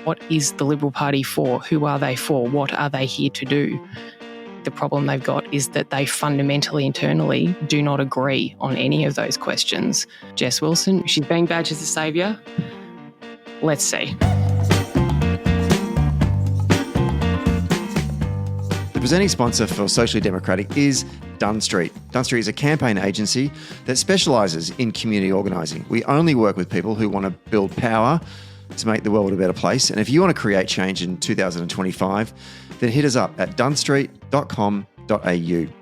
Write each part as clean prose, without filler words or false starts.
What is the Liberal Party for? Who are they for? What are they here to do? The problem they've got is that they fundamentally, internally, do not agree on any of those questions. Jess Wilson, she's being badged as a saviour. Let's see. The presenting sponsor for Socially Democratic is Dunn Street. Dunn Street is a campaign agency that specialises in community organising. We only work with people who want to build power to make the world a better place. And if you want to create change in 2025, then hit us up at dunstreet.com.au.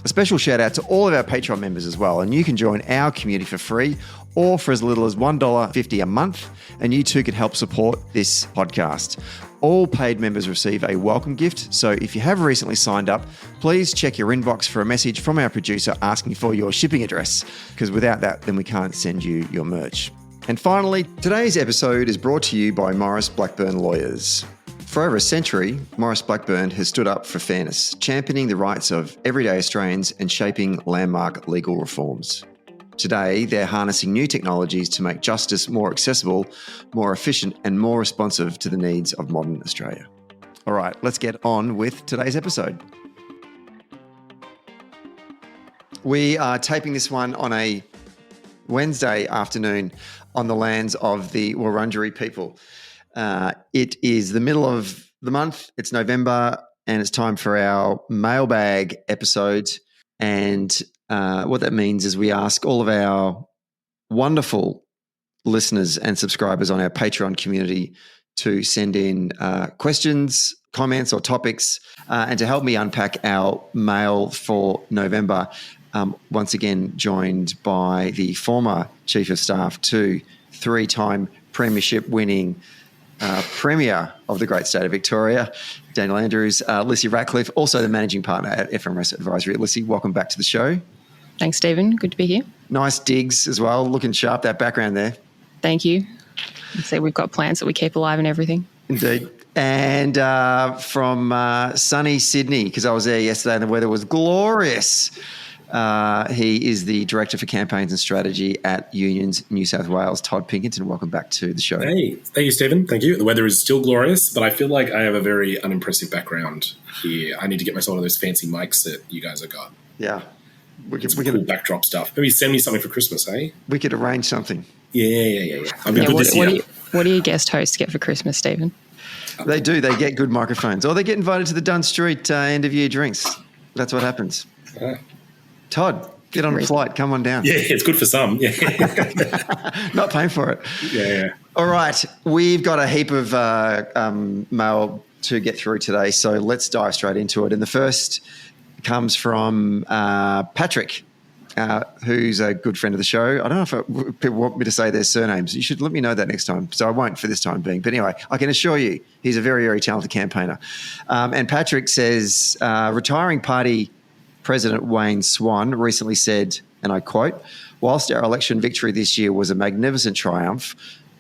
A special shout out to all of our Patreon members as well. And you can join our community for free or for as little as $1.50 a month. And you too can help support this podcast. All paid members receive a welcome gift. So if you have recently signed up, please check your inbox for a message from our producer asking for your shipping address, because without that, then we can't send you your merch. And finally, today's episode is brought to you by Maurice Blackburn Lawyers. For over a century, Maurice Blackburn has stood up for fairness, championing the rights of everyday Australians and shaping landmark legal reforms. Today, they're harnessing new technologies to make justice more accessible, more efficient, and more responsive to the needs of modern Australia. All right, let's get on with today's episode. We are taping this one on a Wednesday afternoon on the lands of the Wurundjeri people. It is the middle of the month. It's November, and it's time for our Mailbag episode. And what that means is we ask all of our wonderful listeners and subscribers on our Patreon community to send in questions, comments, or topics, and to help me unpack our mail for November. Once again, joined by the former Chief of Staff to three-time premiership winning Premier of the great state of Victoria, Daniel Andrews, Lissie Ratcliff, also the Managing Partner at FMRS Advisory. Lissie, welcome back to the show. Thanks, Stephen. Good to be here. Nice digs as well, looking sharp, that background there. Thank you. So we've got plants that we keep alive and everything. Indeed. And from sunny Sydney, because I was there yesterday and the weather was glorious. He is the Director for Campaigns and Strategy at Unions New South Wales, Todd Pinkerton. Welcome back to the show. Hey, thank you, Stephen. Thank you. The weather is still glorious, but I feel like I have a very unimpressive background here. I need to get myself one of those fancy mics that you guys have got. Yeah. We could cool backdrop stuff. Maybe send me something for Christmas, eh? We could arrange something. Yeah. I've been good this year. What do your guest hosts get for Christmas, Stephen? They do. They get good microphones. Or they get invited to the Dunn Street end-of-year drinks. That's what happens. Todd, get on a flight. Come on down. Yeah, it's good for some. Yeah. Not paying for it. Yeah. All right. We've got a heap of mail to get through today, so let's dive straight into it. And the first comes from Patrick, who's a good friend of the show. I don't know if people want me to say their surnames. You should let me know that next time. So I won't for this time being. But anyway, I can assure you he's a very, very talented campaigner. And Patrick says, retiring party President Wayne Swan recently said, and I quote, "Whilst our election victory this year was a magnificent triumph,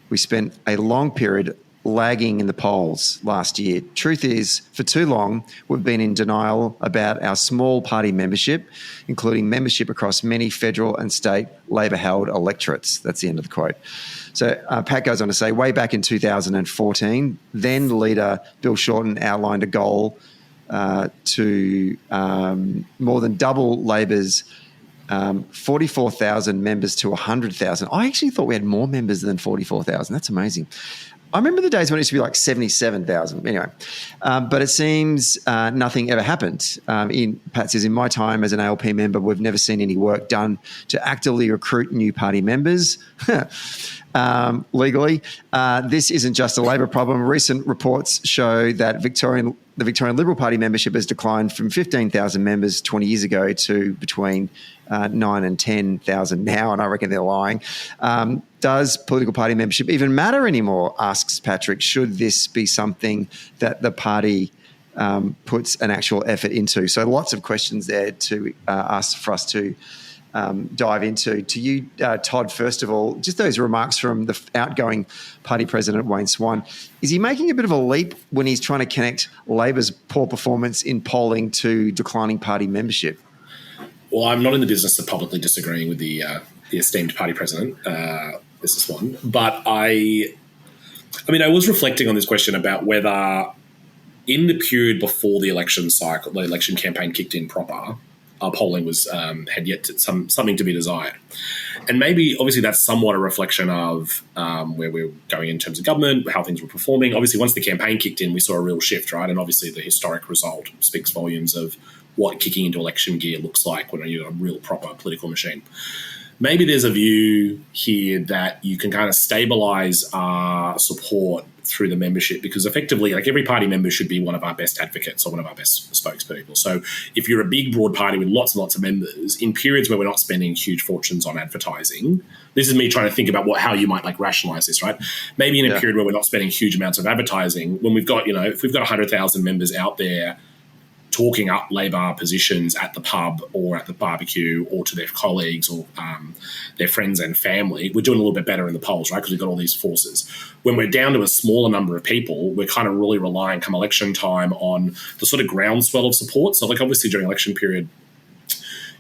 we spent a long period lagging in the polls last year. Truth is, for too long, we've been in denial about our small party membership, including membership across many federal and state Labor-held electorates." That's the end of the quote. So Pat goes on to say, way back in 2014, then leader Bill Shorten outlined a goal to more than double Labor's 44,000 members to 100,000. I actually thought we had more members than 44,000. That's amazing. I remember the days when it used to be like 77,000. Anyway, but it seems nothing ever happened. Pat says, in my time as an ALP member, we've never seen any work done to actively recruit new party members legally. This isn't just a Labor problem. Recent reports show that the Victorian Liberal Party membership has declined from 15,000 members 20 years ago to between 9,000 and 10,000 now, and I reckon they're lying. Does political party membership even matter anymore, asks Patrick. Should this be something that the party puts an actual effort into? So lots of questions there for us to dive into. To you, Todd, first of all, just those remarks from the outgoing party president, Wayne Swan. Is he making a bit of a leap when he's trying to connect Labor's poor performance in polling to declining party membership? Well, I'm not in the business of publicly disagreeing with the esteemed party president, Mr. Swan, but I I mean, I was reflecting on this question about whether in the period before the election cycle, the election campaign kicked in proper, our polling was had yet to something to be desired. And maybe, obviously, that's somewhat a reflection of where we're going in terms of government, how things were performing. Obviously, once the campaign kicked in, we saw a real shift, right? And obviously, the historic result speaks volumes of what kicking into election gear looks like when you're a real proper political machine. Maybe there's a view here that you can kind of stabilise our support through the membership, because effectively, like, every party member should be one of our best advocates or one of our best spokespeople. So if you're a big, broad party with lots and lots of members, in periods where we're not spending huge fortunes on advertising, this is me trying to think about how you might rationalise this, right? Maybe in a period where we're not spending huge amounts of advertising, when we've got, if we've got 100,000 members out there talking up Labor positions at the pub or at the barbecue or to their colleagues or their friends and family, we're doing a little bit better in the polls, right? Because we've got all these forces. When we're down to a smaller number of people, we're kind of really relying come election time on the sort of groundswell of support. So, obviously during election period,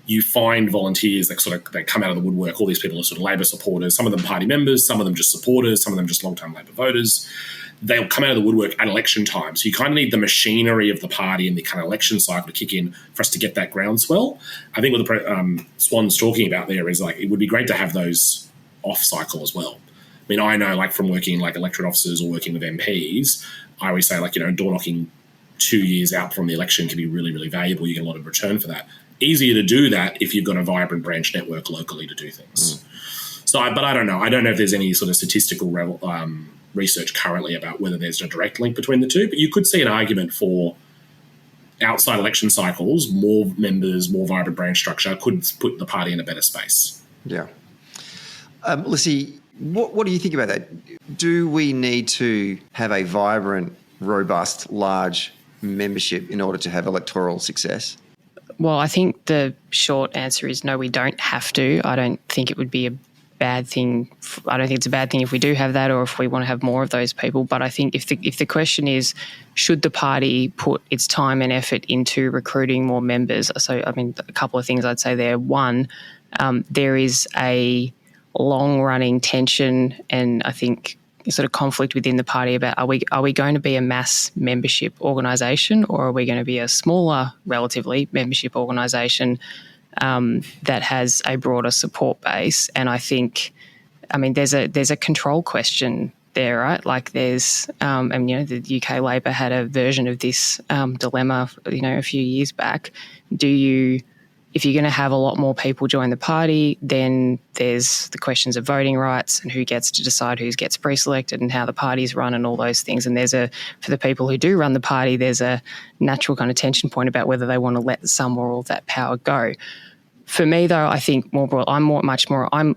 you find volunteers that they come out of the woodwork. All these people are sort of Labor supporters, some of them party members, some of them just supporters, some of them just long-term Labor voters. They'll come out of the woodwork at election time. So you kind of need the machinery of the party and the kind of election cycle to kick in for us to get that groundswell. I think what the Swan's talking about there is it would be great to have those off cycle as well. I mean, I know from working electorate officers or working with MPs, I always say door knocking 2 years out from the election can be really, really valuable. You get a lot of return for that. Easier to do that if you've got a vibrant branch network locally to do things. But I don't know. I don't know if there's any sort of statistical research currently about whether there's a direct link between the two, but you could see an argument for outside election cycles, more members, more vibrant branch structure could put the party in a better space. Yeah. Lissie, what do you think about that? Do we need to have a vibrant, robust, large membership in order to have electoral success? Well, I think the short answer is no, we don't have to. I don't think it would be a bad thing. I don't think it's a bad thing if we do have that or if we want to have more of those people. But I think if the question is, should the party put its time and effort into recruiting more members? So, I mean, a couple of things I'd say there. One, there is a long-running tension and I think sort of conflict within the party about are we going to be a mass membership organisation or are we going to be a smaller, relatively, membership organisation that has a broader support base? And I think, there's a control question there, right? There's, the UK Labor had a version of this dilemma, a few years back. If you're going to have a lot more people join the party, then there's the questions of voting rights and who gets to decide who gets pre-selected and how the party's run and all those things. And for the people who do run the party, there's a natural kind of tension point about whether they want to let some or all of that power go. For me, though, I think more broad, I'm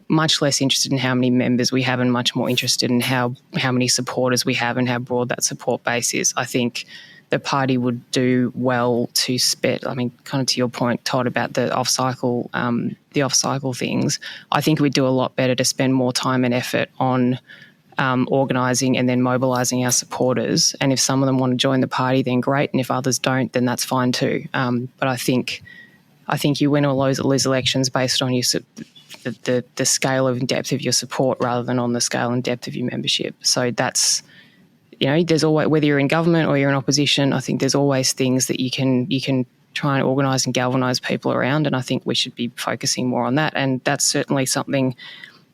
much less interested in how many members we have and much more interested in how many supporters we have and how broad that support base is. I think the party would do well to kind of to your point, Todd, about the off-cycle things. I think we'd do a lot better to spend more time and effort on organising and then mobilising our supporters. And if some of them want to join the party, then great. And if others don't, then that's fine too. But I think you win or lose elections based on the scale and depth of your support rather than on the scale and depth of your membership. So that's, there's always, whether you're in government or you're in opposition, I think there's always things that you can try and organise and galvanise people around, and I think we should be focusing more on that. And that's certainly something,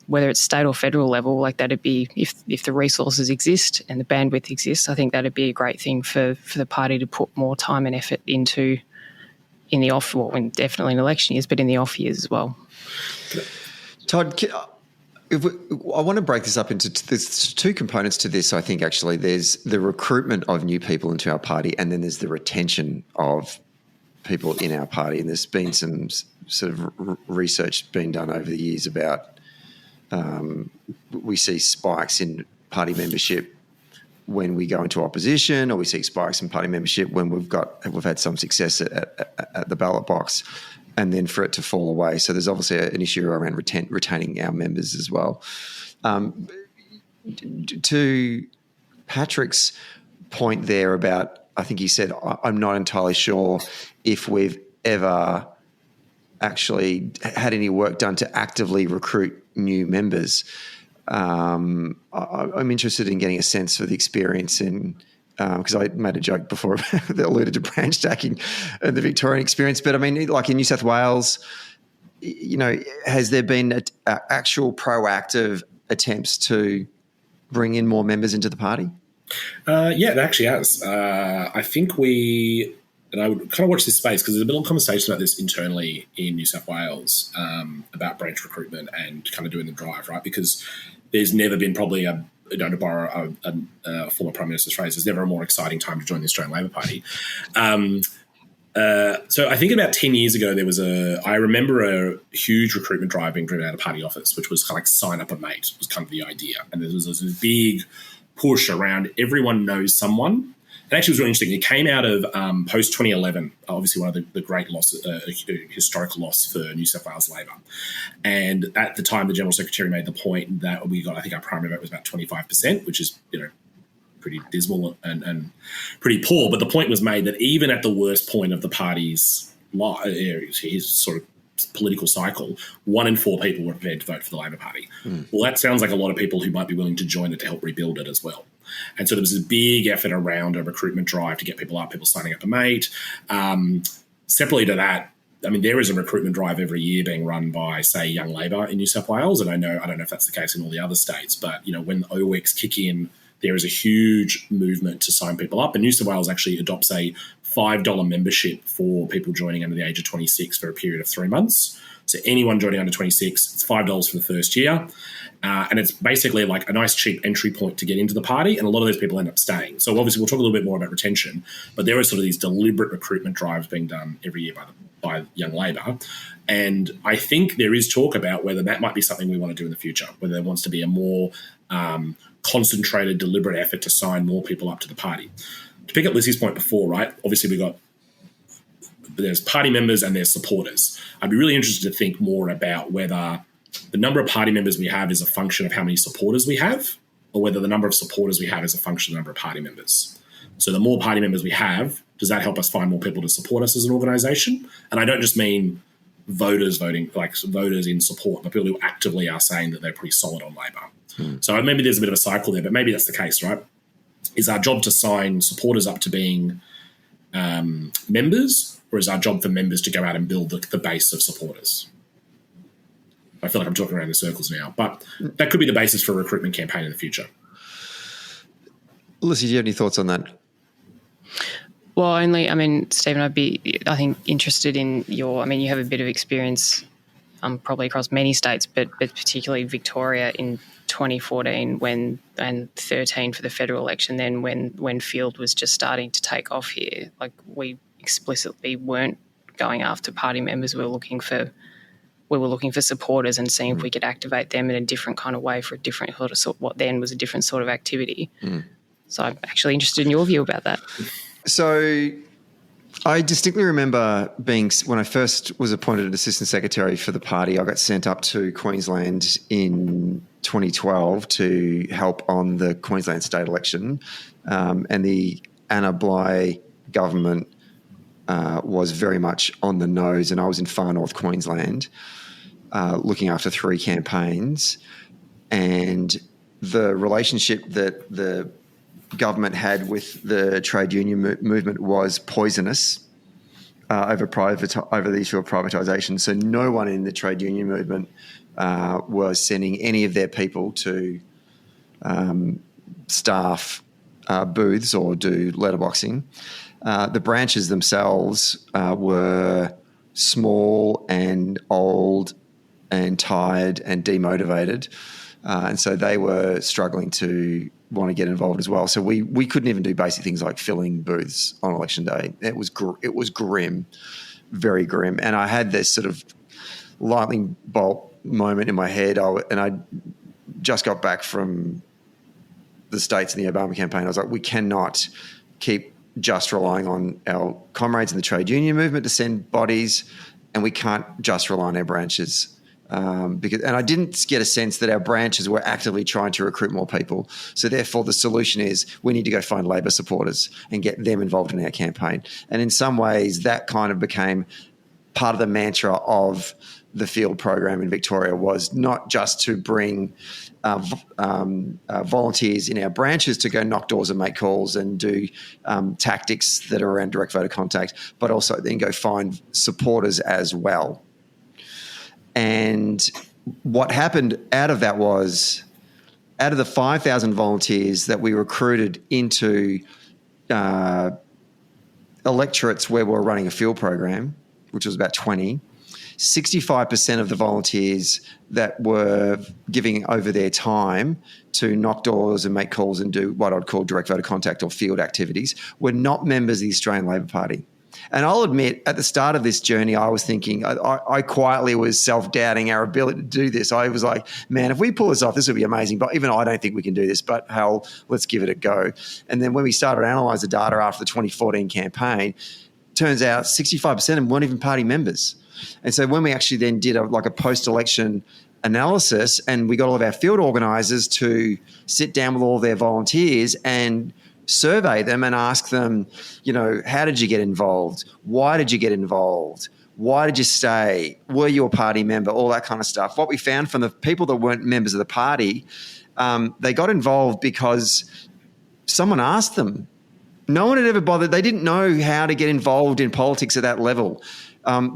whether it's state or federal level, that'd be, if the resources exist and the bandwidth exists, I think that'd be a great thing for the party to put more time and effort into in the off, well, definitely in election years, but in the off years as well. Todd, I want to break this up into there's two components to this. I think actually there's the recruitment of new people into our party, and then there's the retention of people in our party. And there's been some sort of research being done over the years about we see spikes in party membership when we go into opposition, or we see spikes in party membership when we've had some success at the ballot box, and then for it to fall away. So there's obviously an issue around retaining our members as well. To Patrick's point there about, I think he said, I'm not entirely sure if we've ever actually had any work done to actively recruit new members. I'm interested in getting a sense for the experience in, because I made a joke before that alluded to branch stacking and the Victorian experience. But I mean, like in New South Wales, has there been actual proactive attempts to bring in more members into the party? Yeah, it actually has. I think and I would kind of watch this space because there's been a lot of conversation about this internally in New South Wales about branch recruitment and kind of doing the drive, right? Because there's never been probably to borrow a former Prime Minister's phrase, there's never a more exciting time to join the Australian Labor Party. So I think about 10 years ago, I remember a huge recruitment drive being driven out of party office, which was kind of like sign up a mate was kind of the idea. And there was this big push around everyone knows someone. And actually, it was really interesting. It came out of post-2011, obviously one of the great losses, historical loss for New South Wales Labor. And at the time, the General Secretary made the point that we got, I think our primary vote was about 25%, which is, pretty dismal and pretty poor. But the point was made that even at the worst point of the party's his sort of political cycle, 1 in 4 people were prepared to vote for the Labor Party. Well, that sounds like a lot of people who might be willing to join it to help rebuild it as well. And so there was this big effort around a recruitment drive to get people signing up a mate. Separately to that, I mean, there is a recruitment drive every year being run by, say, Young Labor in New South Wales. And I don't know if that's the case in all the other states, but, when OWEX kick in, there is a huge movement to sign people up. And New South Wales actually adopts a $5 membership for people joining under the age of 26 for a period of 3 months. So anyone joining under 26, it's $5 for the first year. And it's basically like a nice cheap entry point to get into the party. And a lot of those people end up staying. So obviously we'll talk a little bit more about retention, but there are sort of these deliberate recruitment drives being done every year by Young Labor. And I think there is talk about whether that might be something we want to do in the future, whether there wants to be a more concentrated, deliberate effort to sign more people up to the party. To pick up Lissie's point before, right, obviously there's party members and there's supporters. I'd be really interested to think more about whether the number of party members we have is a function of how many supporters we have, or whether the number of supporters we have is a function of the number of party members. So the more party members we have, does that help us find more people to support us as an organisation? And I don't just mean voters voting, like voters in support, but people who actively are saying that they're pretty solid on Labor. So maybe there's a bit of a cycle there, but maybe that's the case, right? Is our job to sign supporters up to being members, or is our job for members to go out and build the base of supporters? I feel like I'm talking around in circles now, but that could be the basis for a recruitment campaign in the future. Lissie, do you have any thoughts on that? Well, Stephen, I'd be, I think, interested in you have a bit of experience probably across many states, but particularly Victoria in 2014 and 13 for the federal election, then when field was just starting to take off here. Like, we explicitly weren't going after party members. We were looking for supporters and seeing if we could activate them in a different kind of way for a different what then was a different sort of activity. So I'm actually interested in your view about that. So I distinctly remember when I first was appointed Assistant Secretary for the party, I got sent up to Queensland in 2012 to help on the Queensland state election, and the Anna Bligh government was very much on the nose, and I was in far north Queensland looking after 3 campaigns, and the relationship that the government had with the trade union movement was poisonous over the issue of privatisation. So no one in the trade union movement was sending any of their people to staff booths or do letterboxing. The branches themselves were small and old and tired and demotivated, and so they were struggling to want to get involved as well. So we couldn't even do basic things like filling booths on election day. It was grim, very grim. And I had this sort of lightning bolt moment in my head. I just got back from the States and the Obama campaign. I was like, we cannot keep just relying on our comrades in the trade union movement to send bodies, and we can't just rely on our branches. And I didn't get a sense that our branches were actively trying to recruit more people. So therefore the solution is we need to go find Labor supporters and get them involved in our campaign. And in some ways that kind of became part of the mantra of the field program in Victoria was not just to bring volunteers in our branches to go knock doors and make calls and do tactics that are around direct voter contact, but also then go find supporters as well. And what happened out of that was, out of the 5,000 volunteers that we recruited into electorates where we were running a field program, which was about 20, 65% of the volunteers that were giving over their time to knock doors and make calls and do what I'd call direct voter contact or field activities were not members of the Australian Labor Party. And I'll admit, at the start of this journey, I was thinking, I quietly was self-doubting our ability to do this. I was like, man, if we pull this off, this will be amazing. But even I don't think we can do this, but hell, let's give it a go. And then when we started to analyse the data after the 2014 campaign, turns out 65% of them weren't even party members. And so when we actually then did a post-election analysis, and we got all of our field organisers to sit down with all their volunteers and survey them and ask them, how did you get involved? Why did you get involved? Why did you stay? Were you a party member? All that kind of stuff. What we found from the people that weren't members of the party, they got involved because someone asked them. No one had ever bothered. They didn't know how to get involved in politics at that level.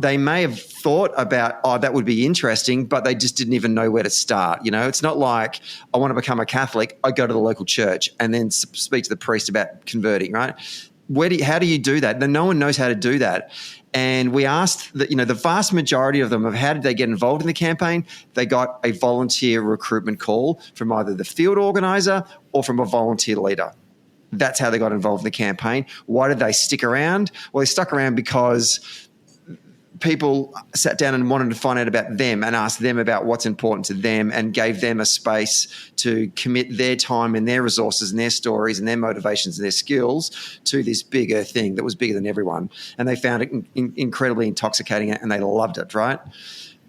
They may have thought about, that would be interesting, but they just didn't even know where to start. It's not like, I want to become a Catholic, I go to the local church and then speak to the priest about converting, right? How do you do that? No one knows how to do that. And we asked that, the vast majority of them of how did they get involved in the campaign? They got a volunteer recruitment call from either the field organiser or from a volunteer leader. That's how they got involved in the campaign. Why did they stick around? Well, they stuck around because people sat down and wanted to find out about them and asked them about what's important to them and gave them a space to commit their time and their resources and their stories and their motivations and their skills to this bigger thing that was bigger than everyone. And they found it incredibly intoxicating and they loved it, right?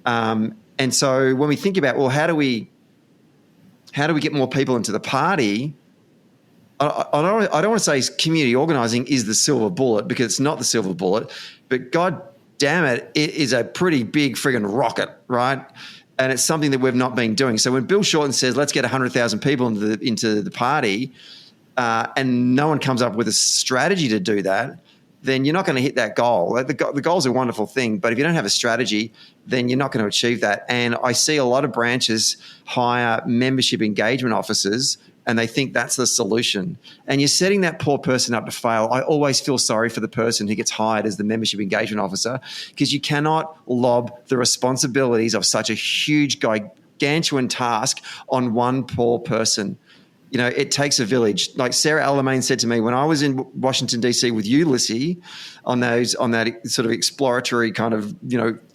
And so when we think about, well, how do we get more people into the party? I don't want to say community organising is the silver bullet, because it's not the silver bullet, but God damn it, it is a pretty big friggin' rocket, right? And it's something that we've not been doing. So when Bill Shorten says, let's get 100,000 people into the party, and no one comes up with a strategy to do that, then you're not going to hit that goal. The goal's a wonderful thing, but if you don't have a strategy, then you're not going to achieve that. And I see a lot of branches hire membership engagement officers and they think that's the solution. And you're setting that poor person up to fail. I always feel sorry for the person who gets hired as the membership engagement officer, because you cannot lob the responsibilities of such a huge, gargantuan task on one poor person. It takes a village. Like Sarah Alamain said to me when I was in Washington, D.C. with you, Lissie, on that sort of exploratory kind of,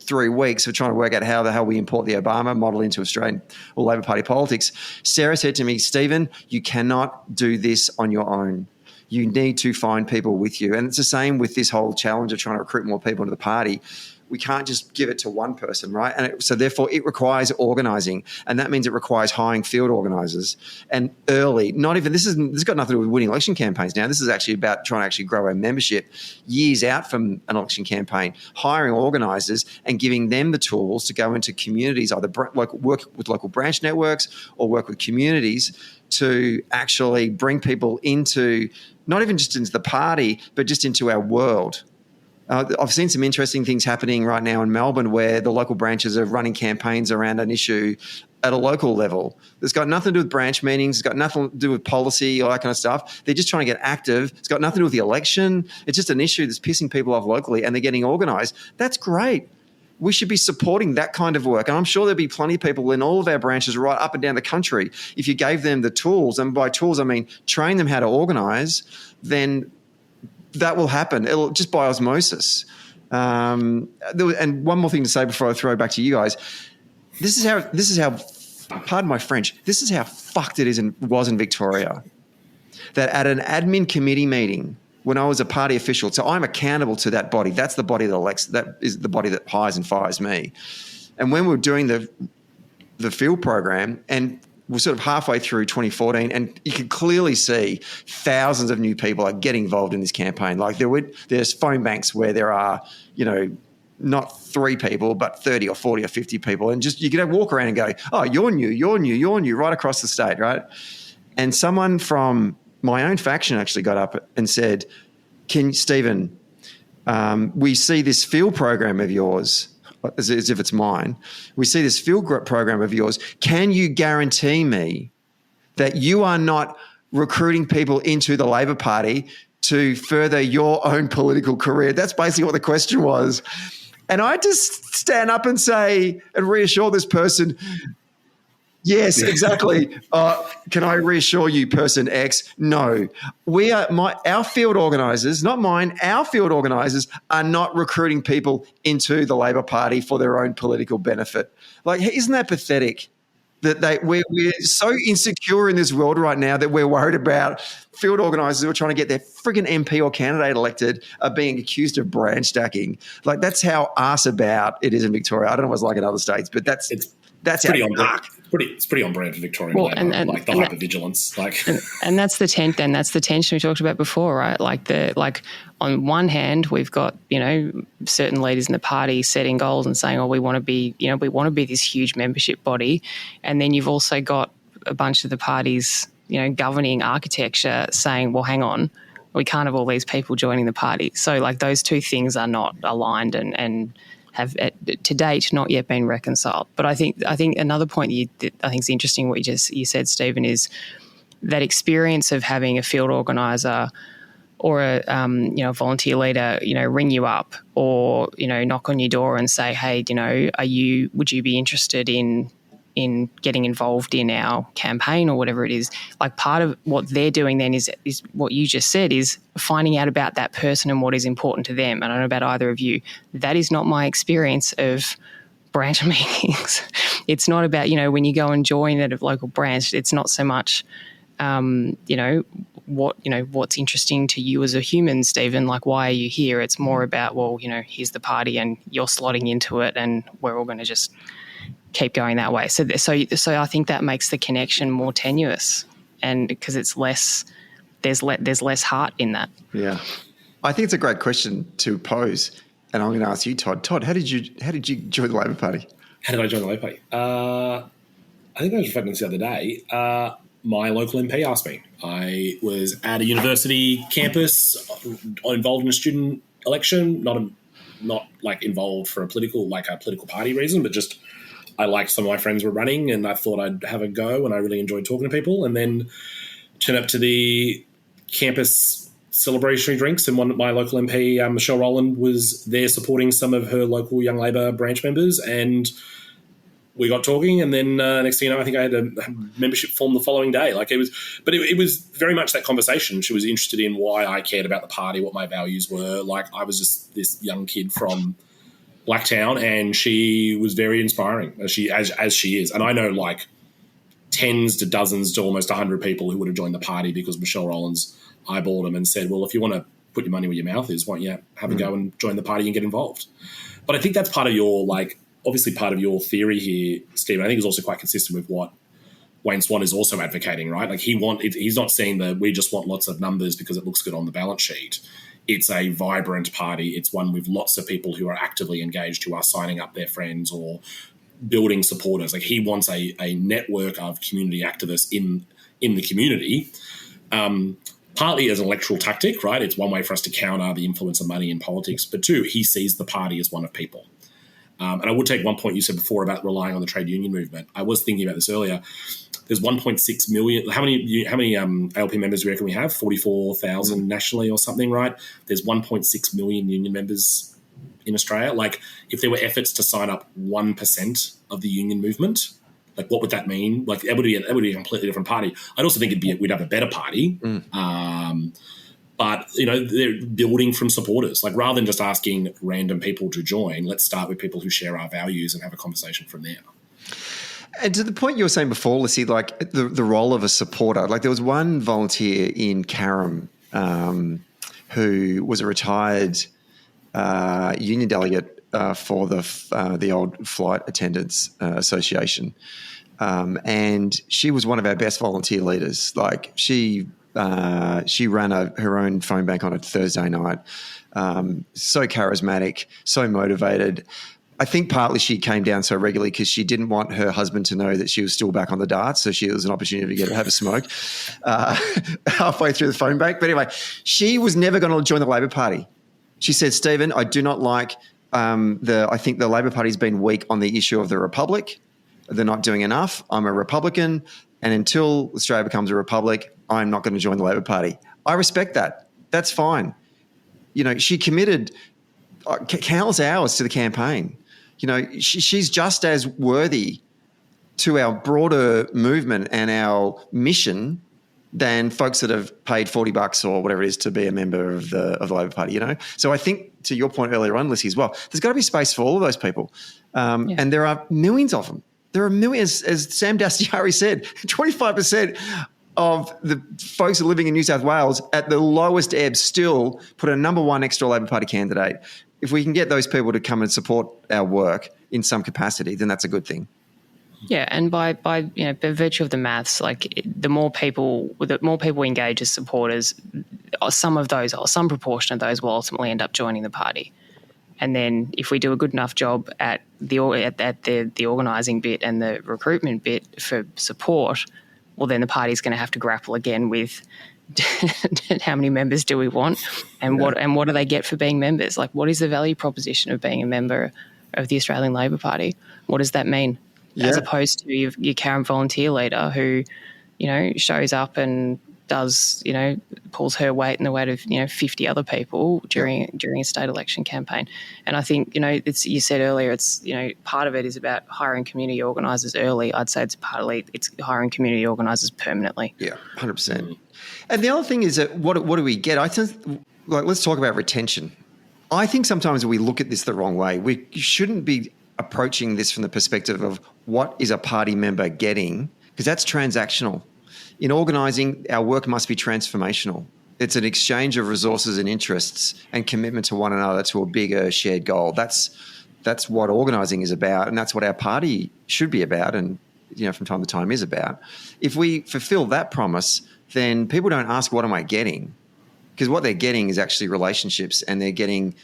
3 weeks of trying to work out how the hell we import the Obama model into Australian or Labor Party politics. Sarah said to me, Stephen, you cannot do this on your own. You need to find people with you. And it's the same with this whole challenge of trying to recruit more people into the party. We can't just give it to one person, right? And so therefore it requires organising, and that means it requires hiring field organisers and early. This has got nothing to do with winning election campaigns now. This is actually about trying to actually grow our membership years out from an election campaign, hiring organisers and giving them the tools to go into communities, either work with local branch networks or work with communities to actually bring people into, not even just into the party, but just into our world. I've seen some interesting things happening right now in Melbourne where the local branches are running campaigns around an issue at a local level. It's got nothing to do with branch meetings. It's got nothing to do with policy, all that kind of stuff. They're just trying to get active. It's got nothing to do with the election. It's just an issue that's pissing people off locally and they're getting organised. That's great. We should be supporting that kind of work. And I'm sure there'll be plenty of people in all of our branches right up and down the country. If you gave them the tools, and by tools I mean train them how to organise, then that will happen. It'll just by osmosis. And one more thing to say before I throw it back to you guys. This is how, pardon my French, this is how fucked it was in Victoria. That at an admin committee meeting, when I was a party official, so I'm accountable to that body. That's the body that elects, that is the body that hires and fires me. And when we were doing the field program, and we're sort of halfway through 2014, and you can clearly see thousands of new people are getting involved in this campaign. Like there's phone banks where there are, not 3 people, but 30 or 40 or 50 people. And just you could walk around and go, oh, you're new, right across the state, right? And someone from my own faction actually got up and said, Stephen, we see this field program of yours, as if it's mine. We see this field program of yours. Can you guarantee me that you are not recruiting people into the Labor Party to further your own political career? That's basically what the question was. And I just stand up and say and reassure this person, yes, exactly. Can I reassure you, person X? No, our field organisers, not mine. Our field organisers are not recruiting people into the Labor Party for their own political benefit. Like, isn't that pathetic? That we're so insecure in this world right now that we're worried about field organisers who are trying to get their frigging MP or candidate elected are being accused of branch stacking. Like, that's how arse about it is in Victoria. I don't know what it's like in other states, but that's pretty on brand. It's pretty on brand for Victorian Labor, and like the hypervigilance, like. And that's the tension we talked about before, right? Like on one hand, we've got certain leaders in the party setting goals and saying, "Oh, we want to be this huge membership body," and then you've also got a bunch of the parties, governing architecture saying, "Well, hang on, we can't have all these people joining the party." So, like, those two things are not aligned and have to date not yet been reconciled. But I think another point that I think is interesting what you said, Stephen, is that experience of having a field organiser or a volunteer leader ring you up or knock on your door and say, hey, would you be interested in getting involved in our campaign or whatever it is. Like, part of what they're doing then is what you just said, is finding out about that person and what is important to them. And I don't know about either of you. That is not my experience of branch meetings. It's not about, when you go and join at a local branch, it's not so much, what's interesting to you as a human, Stephen, like, why are you here? It's more about, well, here's the party and you're slotting into it and we're all going to just keep going that way. So I think that makes the connection more tenuous, and because it's less, there's less heart in that. Yeah, I think it's a great question to pose, and I'm going to ask you, Todd. Todd, how did you join the Labor Party? How did I join the Labor Party? I think I was reflecting this the other day. My local MP asked me. I was at a university campus, involved in a student election, not like involved for a political party reason, but just I liked some of my friends were running and I thought I'd have a go, and I really enjoyed talking to people, and then turned up to the campus celebratory drinks, and my local MP, Michelle Rowland, was there supporting some of her local Young Labor branch members, and we got talking, and then next thing you know, I think I had a membership form the following day. Like, it was very much that conversation. She was interested in why I cared about the party, what my values were. Like, I was just this young kid from Blacktown, and she was very inspiring as she is. And I know like tens to dozens to almost 100 people who would have joined the party because Michelle Rowlands eyeballed them and said, well, if you want to put your money where your mouth is, why don't you have a go and join the party and get involved? But I think that's part of your, obviously part of your theory here, Stephen. I think is also quite consistent with what Wayne Swan is also advocating, right? Like, he's not saying that we just want lots of numbers because it looks good on the balance sheet. It's a vibrant party. It's one with lots of people who are actively engaged, who are signing up their friends or building supporters. Like, he wants a network of community activists in the community, partly as an electoral tactic, right? It's one way for us to counter the influence of money in politics. But two, he sees the party as one of people. And I would take one point you said before about relying on the trade union movement. I was thinking about this earlier. There's 1.6 million. How many ALP members do you reckon we have? 44,000 nationally or something, right? There's 1.6 million union members in Australia. Like, if there were efforts to sign up 1% of the union movement, like, what would that mean? Like, that would be a completely different party. I'd also think we'd have a better party. But, they're building from supporters. Like, rather than just asking random people to join, let's start with people who share our values and have a conversation from there. And to the point you were saying before, Lissie, like the role of a supporter, like there was one volunteer in Carrum who was a retired union delegate for the old Flight Attendants Association. And she was one of our best volunteer leaders. Like, she She ran her own phone bank on a Thursday night. So charismatic, so motivated. I think partly she came down so regularly because she didn't want her husband to know that she was still back on the darts, so it was an opportunity to get to have a smoke halfway through the phone bank. But anyway, she was never going to join the Labor Party. She said, Stephen, I do not like I think the Labor Party's been weak on the issue of the Republic. They're not doing enough. I'm a Republican, and until Australia becomes a republic, I'm not going to join the Labor Party. I respect that. That's fine. You know, she committed countless hours to the campaign. You know, she's just as worthy to our broader movement and our mission than folks that have paid $40 or whatever it is to be a member of the Labor Party, you know? So I think, to your point earlier on, Lissie, as well, there's got to be space for all of those people. And there are millions of them. There are millions, as Sam Dastyari said, 25% of the folks that are living in New South Wales at the lowest ebb still put a number one next to a Labor Party candidate. If we can get those people to come and support our work in some capacity, then that's a good thing. Yeah, and by virtue of the maths, like the more people engage as supporters, some proportion of those will ultimately end up joining the party. And then if we do a good enough job at the organising bit and the recruitment bit for support, well, then the party's going to have to grapple again with how many members do we want, and what do they get for being members? Like, what is the value proposition of being a member of the Australian Labor Party? What does that mean? As opposed to your Karen volunteer leader who, you know, shows up and does, you know, pulls her weight in the weight of, you know, 50 other people during a state election campaign. And I think, you know, you said earlier, it's, you know, part of it is about hiring community organisers early. I'd say it's hiring community organisers permanently. Yeah, 100%. And the other thing is that what do we get? I think, like, let's talk about retention. I think sometimes we look at this the wrong way. We shouldn't be approaching this from the perspective of what is a party member getting, because that's transactional. In organising, our work must be transformational. It's an exchange of resources and interests and commitment to one another to a bigger shared goal. That's what organising is about, and that's what our party should be about, and, you know, from time to time is about. If we fulfil that promise, then people don't ask, what am I getting? Because what they're getting is actually relationships, and they're getting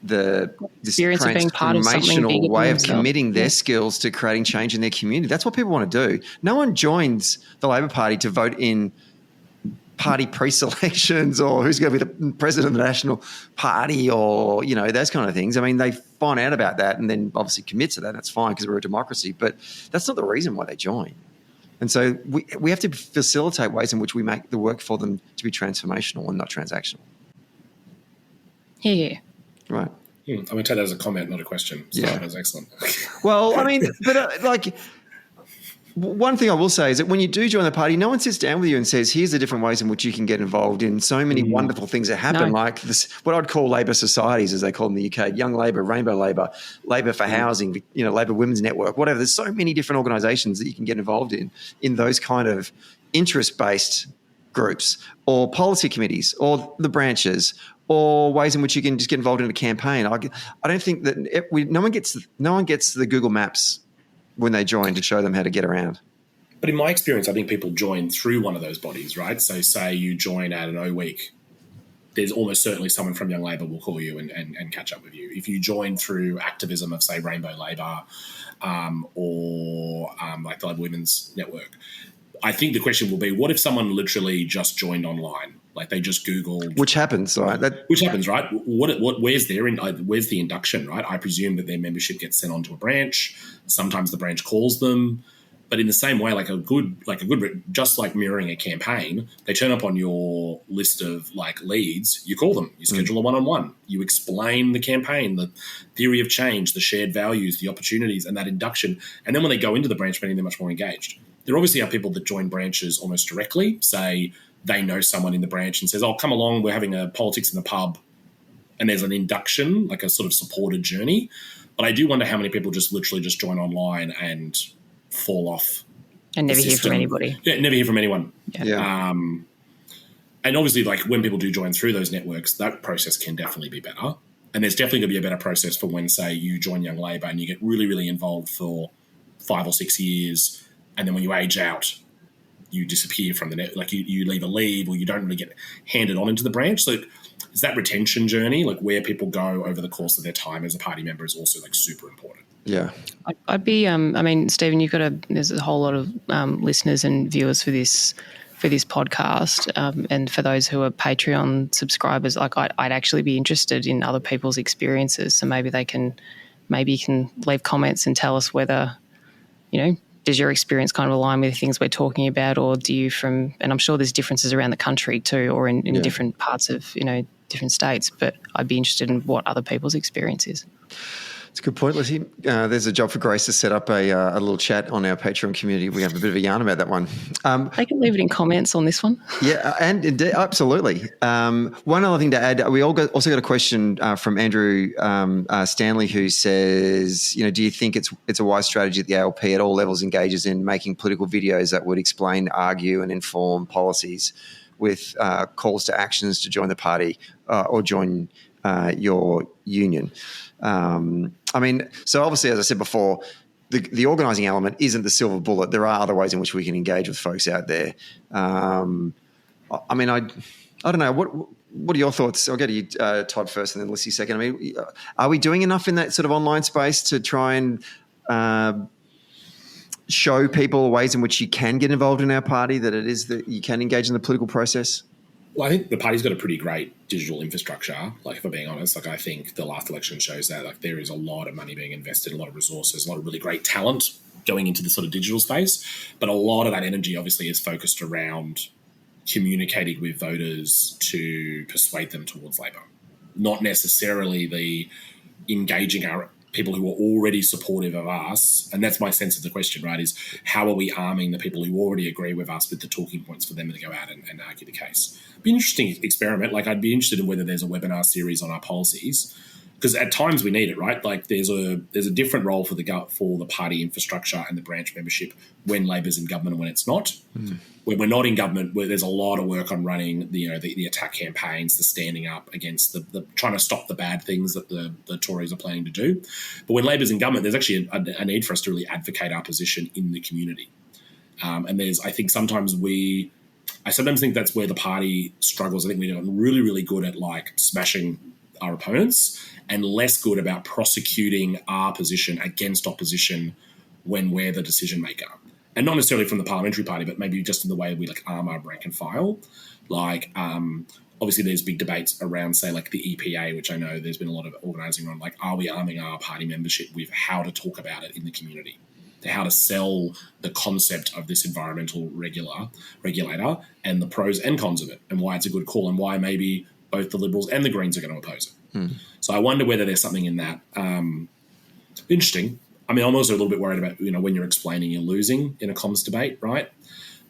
this experience of being part of something bigger way of committing their skills to creating change in their community. That's what people want to do. No one joins the Labor Party to vote in party pre-selections or who's going to be the president of the National Party or, you know, those kind of things. I mean, they find out about that and then obviously commit to that. That's fine because we're a democracy, but that's not the reason why they join. And so we have to facilitate ways in which we make the work for them to be transformational and not transactional. Yeah. Right. I'm going to take that as a comment, not a question. So that was excellent. Well, I mean, but like, one thing I will say is that when you do join the party, no one sits down with you and says, here's the different ways in which you can get involved in so many wonderful things that happen, like this, what I'd call Labor societies, as they call them in the UK, Young Labor, Rainbow Labor, Labor for Housing, you know, Labor Women's Network, whatever. There's so many different organisations that you can get involved in those kind of interest-based groups or policy committees or the branches or ways in which you can just get involved in a campaign. I don't think that no one gets the Google Maps when they join to show them how to get around. But in my experience, I think people join through one of those bodies, right? So say you join at an O Week, there's almost certainly someone from Young Labor will call you and catch up with you. If you join through activism of, say, Rainbow Labor or like the Labor Women's Network, I think the question will be, what if someone literally just joined online? Like they just Googled, which happens, right? Which happens, right? Where's the induction, right? I presume that their membership gets sent on to a branch. Sometimes the branch calls them, but in the same way, just like mirroring a campaign, they turn up on your list of like leads. You call them, you schedule a one-on-one, you explain the campaign, the theory of change, the shared values, the opportunities, and that induction. And then when they go into the branch meeting, they're much more engaged. There obviously are people that join branches almost directly, say they know someone in the branch and says, oh, come along, we're having a politics in the pub. And there's an induction, like a sort of supported journey. But I do wonder how many people just literally just join online and fall off. And never hear from anybody. Yeah, never hear from anyone. Yeah. And obviously, like when people do join through those networks, that process can definitely be better. And there's definitely going to be a better process for when, say, you join Young Labor and you get really, really involved for 5 or 6 years. And then when you age out, you disappear from the net, like you leave or you don't really get handed on into the branch. So is that retention journey, like where people go over the course of their time as a party member, is also like super important. Yeah. I'd be, I mean, Stephen, there's a whole lot of listeners and viewers for this podcast, and for those who are Patreon subscribers, like I'd actually be interested in other people's experiences. So maybe you can leave comments and tell us whether, does your experience kind of align with the things we're talking about, or do you and I'm sure there's differences around the country too, or in different parts of, different states, but I'd be interested in what other people's experience is. It's a good point, Lissie. There's a job for Grace to set up a little chat on our Patreon community. We have a bit of a yarn about that one. They can leave it in comments on this one. Yeah, and indeed, absolutely. One other thing to add, we also got a question from Andrew Stanley, who says, do you think it's a wise strategy that the ALP at all levels engages in making political videos that would explain, argue and inform policies with calls to actions to join the party or join your union? So obviously, as I said before, the organising element isn't the silver bullet. There are other ways in which we can engage with folks out there. I don't know. What are your thoughts? I'll go to you, Todd, first, and then Lissie second. Are we doing enough in that sort of online space to try and show people ways in which you can get involved in our party, that it is that you can engage in the political process? Well, I think the party's got a pretty great digital infrastructure. Like, if I'm being honest, I think the last election shows that there is a lot of money being invested, a lot of resources, a lot of really great talent going into the sort of digital space. But a lot of that energy obviously is focused around communicating with voters to persuade them towards Labor, not necessarily the engaging our people who are already supportive of us. And that's my sense of the question, right, is how are we arming the people who already agree with us with the talking points for them to go out and argue the case? It'd be an interesting experiment. Like, I'd be interested in whether there's a webinar series on our policies, because at times we need it, right? Like, there's a different role for the party infrastructure and the branch membership when Labor's in government and when it's not. When we're not in government, where there's a lot of work on running the attack campaigns, the standing up against the trying to stop the bad things that the Tories are planning to do. But when Labor's in government, there's actually a need for us to really advocate our position in the community. And I sometimes think that's where the party struggles. I think we've gotten really, really good at like smashing our opponents and less good about prosecuting our position against opposition when we're the decision maker. And not necessarily from the parliamentary party, but maybe just in the way we like arm our rank and file. Like, obviously there's big debates around, say, like the EPA, which I know there's been a lot of organising on, like, are we arming our party membership with how to talk about it in the community, how to sell the concept of this environmental regulator and the pros and cons of it, and why it's a good call, and why maybe both the Liberals and the Greens are going to oppose it. So I wonder whether there's something in that. Interesting. I mean, I'm also a little bit worried about, when you're explaining, you're losing in a comms debate, right?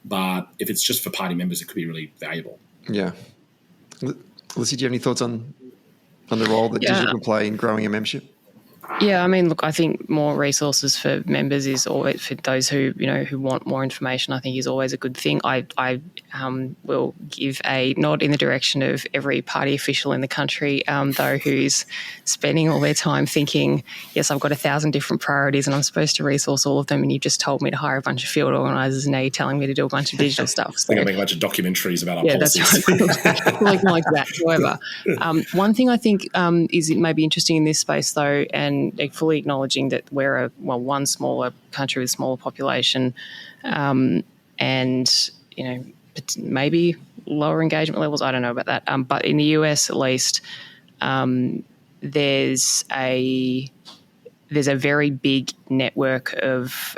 But if it's just for party members, it could be really valuable. Yeah. Lissie, do you have any thoughts on the role that digital can play in growing a membership? Yeah, I mean, look, I think more resources for members is always, for those who want more information, I think is always a good thing. I will give a nod in the direction of every party official in the country, though, who's spending all their time thinking, yes, I've got 1,000 different priorities and I'm supposed to resource all of them, and you just told me to hire a bunch of field organisers and now you're telling me to do a bunch of digital stuff. So, I'm going to make a bunch of documentaries about our policies. That's right. like that. However, one thing I think is it may be interesting in this space, though, and fully acknowledging that we're one smaller country with smaller population, and maybe lower engagement levels. I don't know about that, but in the US at least, there's a very big network of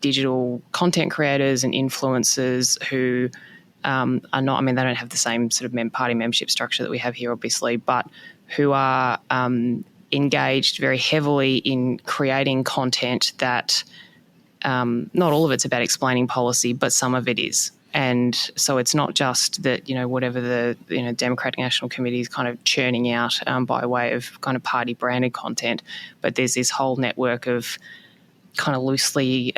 digital content creators and influencers who are not. I mean, they don't have the same sort of party membership structure that we have here, obviously, but who are engaged very heavily in creating content that not all of it's about explaining policy, but some of it is. And so it's not just that, whatever the Democratic National Committee is kind of churning out by way of kind of party branded content, but there's this whole network of kind of loosely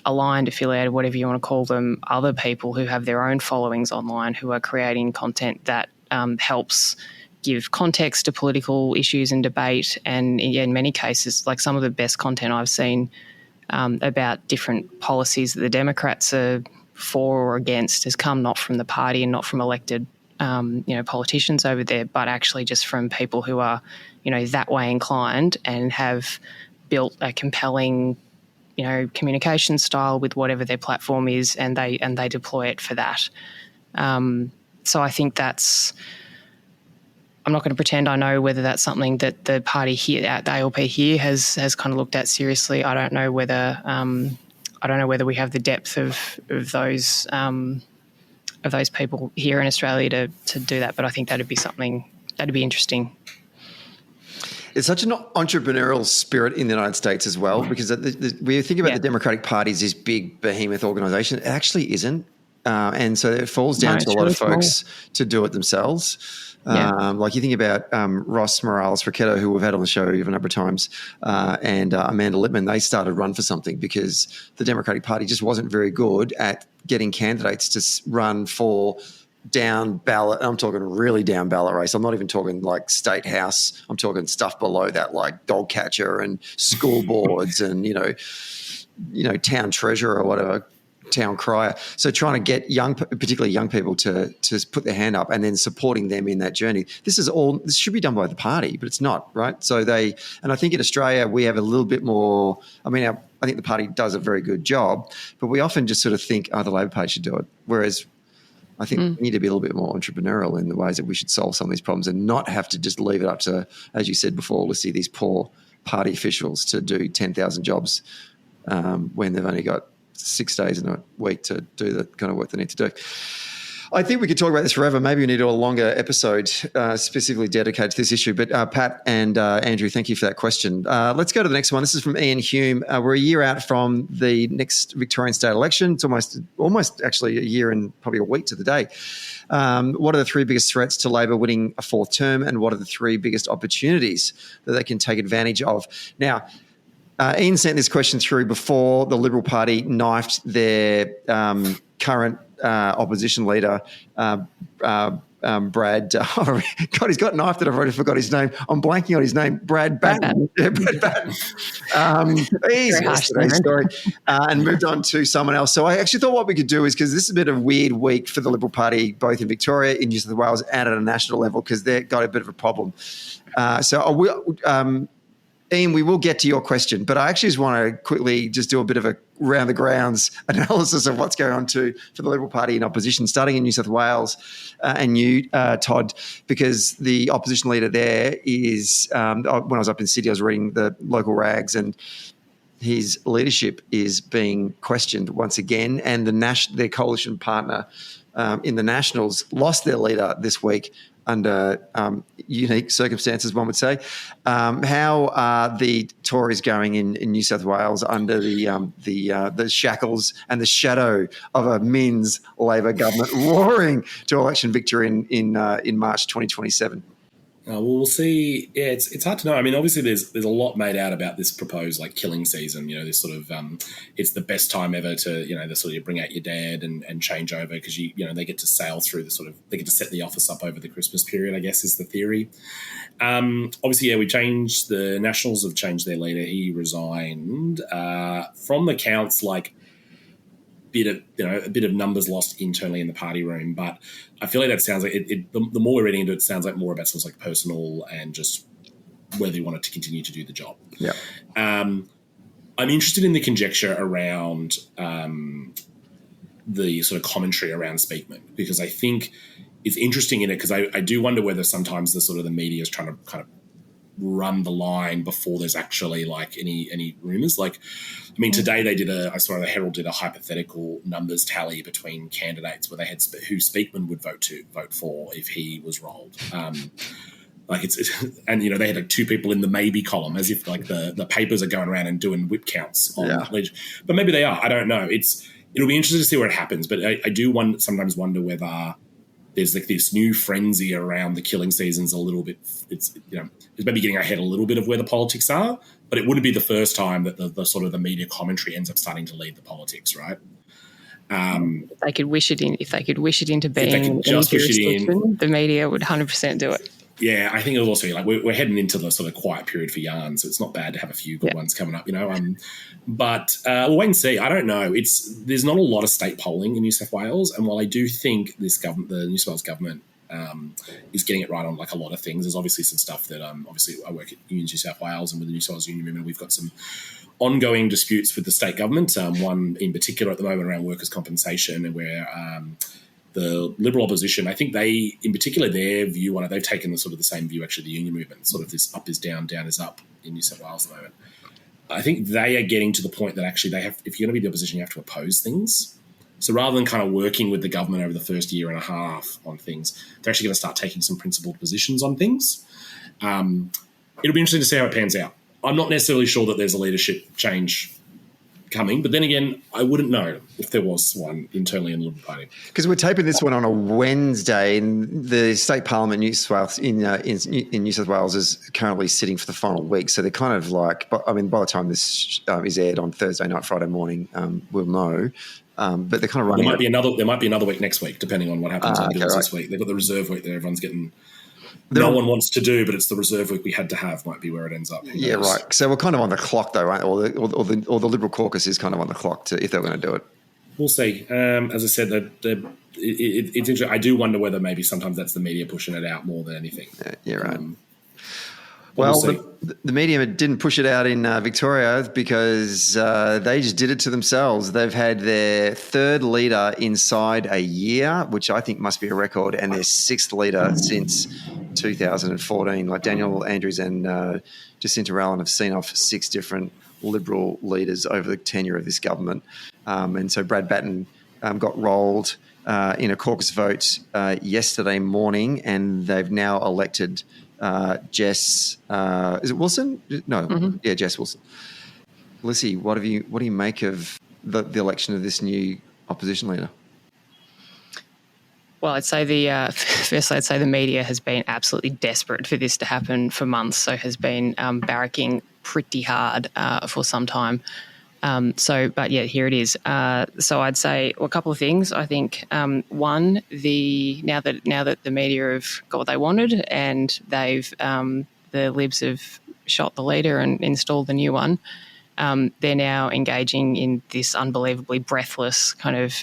aligned, affiliated, whatever you want to call them, other people who have their own followings online who are creating content that helps give context to political issues and debate, and in many cases, like some of the best content I've seen about different policies that the Democrats are for or against has come not from the party and not from elected politicians over there, but actually just from people who are, that way inclined and have built a compelling, communication style with whatever their platform is, and they deploy it for that. So I think that's. I'm not going to pretend I know whether that's something that the party here, at the ALP here, has kind of looked at seriously. I don't know whether we have the depth of those people here in Australia to do that, but I think that'd be interesting. It's such an entrepreneurial spirit in the United States as well, because we think about the Democratic Party as this big behemoth organisation. It actually isn't. And so it falls down to a lot of folks to do it themselves. Like you think about Ross Morales-Ricetto, who we've had on the show even a number of times, and Amanda Lippman, they started Run for Something because the Democratic Party just wasn't very good at getting candidates to run for down ballot. I'm talking really down ballot race. I'm not even talking like state house. I'm talking stuff below that, like dog catcher and school boards and, town treasurer or whatever, town crier. So trying to get particularly young people to put their hand up and then supporting them in that journey. This should be done by the party, but it's not, right? So and I think in Australia we have a little bit more, I think the party does a very good job, but we often just sort of think, the Labor Party should do it. Whereas I think we need to be a little bit more entrepreneurial in the ways that we should solve some of these problems and not have to just leave it up to, as you said before, Lissie, these poor party officials to do 10,000 jobs when they've only got 6 days in a week to do the kind of work they need to do. I think we could talk about this forever. Maybe we need to do a longer episode specifically dedicated to this issue. But Pat and Andrew, thank you for that question. Let's go to the next one. This is from Ian Hume. We're a year out from the next Victorian state election. It's almost actually a year and probably a week to the day. What are the three biggest threats to Labor winning a fourth term, and what are the three biggest opportunities that they can take advantage of? Now, Ian sent this question through before the Liberal Party knifed their current opposition leader, Brad. God, he's got knifed and I've already forgot his name. I'm blanking on his name. Brad Batten. Brad Batten. Easy yesterday's story. And moved on to someone else. So I actually thought what we could do is, because this has been a weird week for the Liberal Party, both in Victoria, in New South Wales, and at a national level, because they've got a bit of a problem. Ian, we will get to your question, but I actually just want to quickly just do a bit of a round the grounds analysis of what's going on for the Liberal Party in opposition, starting in New South Wales and you, Todd, because the opposition leader there is, when I was up in Sydney, I was reading the local rags, and his leadership is being questioned once again, and their coalition partner in the Nationals lost their leader this week under unique circumstances, one would say. How are the Tories going in New South Wales under the shackles and the shadow of a Minns Labor government roaring to election victory in March 2027? We'll see. Yeah, it's hard to know. I mean, obviously, there's a lot made out about this proposed killing season. This sort of it's the best time ever to the sort of bring out your dad and change over, because they get to sail through they get to set the office up over the Christmas period, I guess, is the theory. Obviously, the Nationals have changed their leader. He resigned from the counts, a bit of numbers lost internally in the party room, but I feel like that sounds like the more we're reading into it, sounds like more about something like personal and just whether he wanted to continue to do the job. Yeah. I'm interested in the conjecture around the sort of commentary around Speakman, because I think it's interesting in it, because I do wonder whether sometimes the media is trying to kind of run the line before there's actually any rumours. Today I saw the Herald did a hypothetical numbers tally between candidates where they had who Speakman would vote for if he was rolled. And they had two people in the maybe column, as if the papers are going around and doing whip counts on Legion. But maybe they are. I don't know. It'll be interesting to see where it happens. But I do sometimes wonder whether there's this new frenzy around the killing seasons a little bit. It's maybe getting ahead a little bit of where the politics are, but it wouldn't be the first time that the sort of the media commentary ends up starting to lead the politics, right? If they could wish it into being any jurisdiction, the media would 100% do it. Yeah, I think it was also like we're heading into the sort of quiet period for yarn, so it's not bad to have a few good ones coming up, But we'll wait and see. I don't know. There's not a lot of state polling in New South Wales, and while I do think the New South Wales government is getting it right on like a lot of things, there's obviously some stuff that obviously I work at Unions New South Wales, and with the New South Wales Union Women, we've got some ongoing disputes with the state government. One in particular at the moment around workers' compensation, and where the Liberal opposition, I think they, in particular, their view on it, they've taken the sort of the same view, actually, the union movement, sort of this up is down, down is up in New South Wales at the moment. I think they are getting to the point that actually if you're going to be the opposition, you have to oppose things. So rather than kind of working with the government over the first year and a half on things, they're actually going to start taking some principled positions on things. It'll be interesting to see how it pans out. I'm not necessarily sure that there's a leadership change coming, but then again, I wouldn't know if there was one internally in the Liberal Party. Because we're taping this one on a Wednesday, and the state parliament in New South Wales is currently sitting for the final week. So they're kind of like, by the time this is aired on Thursday night, Friday morning, we'll know. But they're kind of running. There might be another week next week, depending on what happens on bills this week. They've got the reserve week that everyone's getting. No one wants to do, but it's the reserve week we had to have might be where it ends up. Yeah, right. So we're kind of on the clock, though, right? Or the Liberal caucus is kind of on the clock if they're going to do it. We'll see. As I said, it's interesting. I do wonder whether maybe sometimes that's the media pushing it out more than anything. Yeah, right. Well, the media didn't push it out in Victoria because they just did it to themselves. They've had their third leader inside a year, which I think must be a record, and their sixth leader since 2014. Like Daniel Andrews and Jacinta Allen have seen off 6 different Liberal leaders over the tenure of this government. And so Brad Batten got rolled in a caucus vote yesterday morning, and they've now elected Jess, is it Wilson? No, yeah, Jess Wilson. Lissie, what do you make of the election of this new opposition leader? Well, I'd say the media has been absolutely desperate for this to happen for months, so has been barracking pretty hard for some time. But yeah, here it is. So I'd say a couple of things. I think one, now that the media have got what they wanted and they've the Libs have shot the leader and installed the new one, they're now engaging in this unbelievably breathless kind of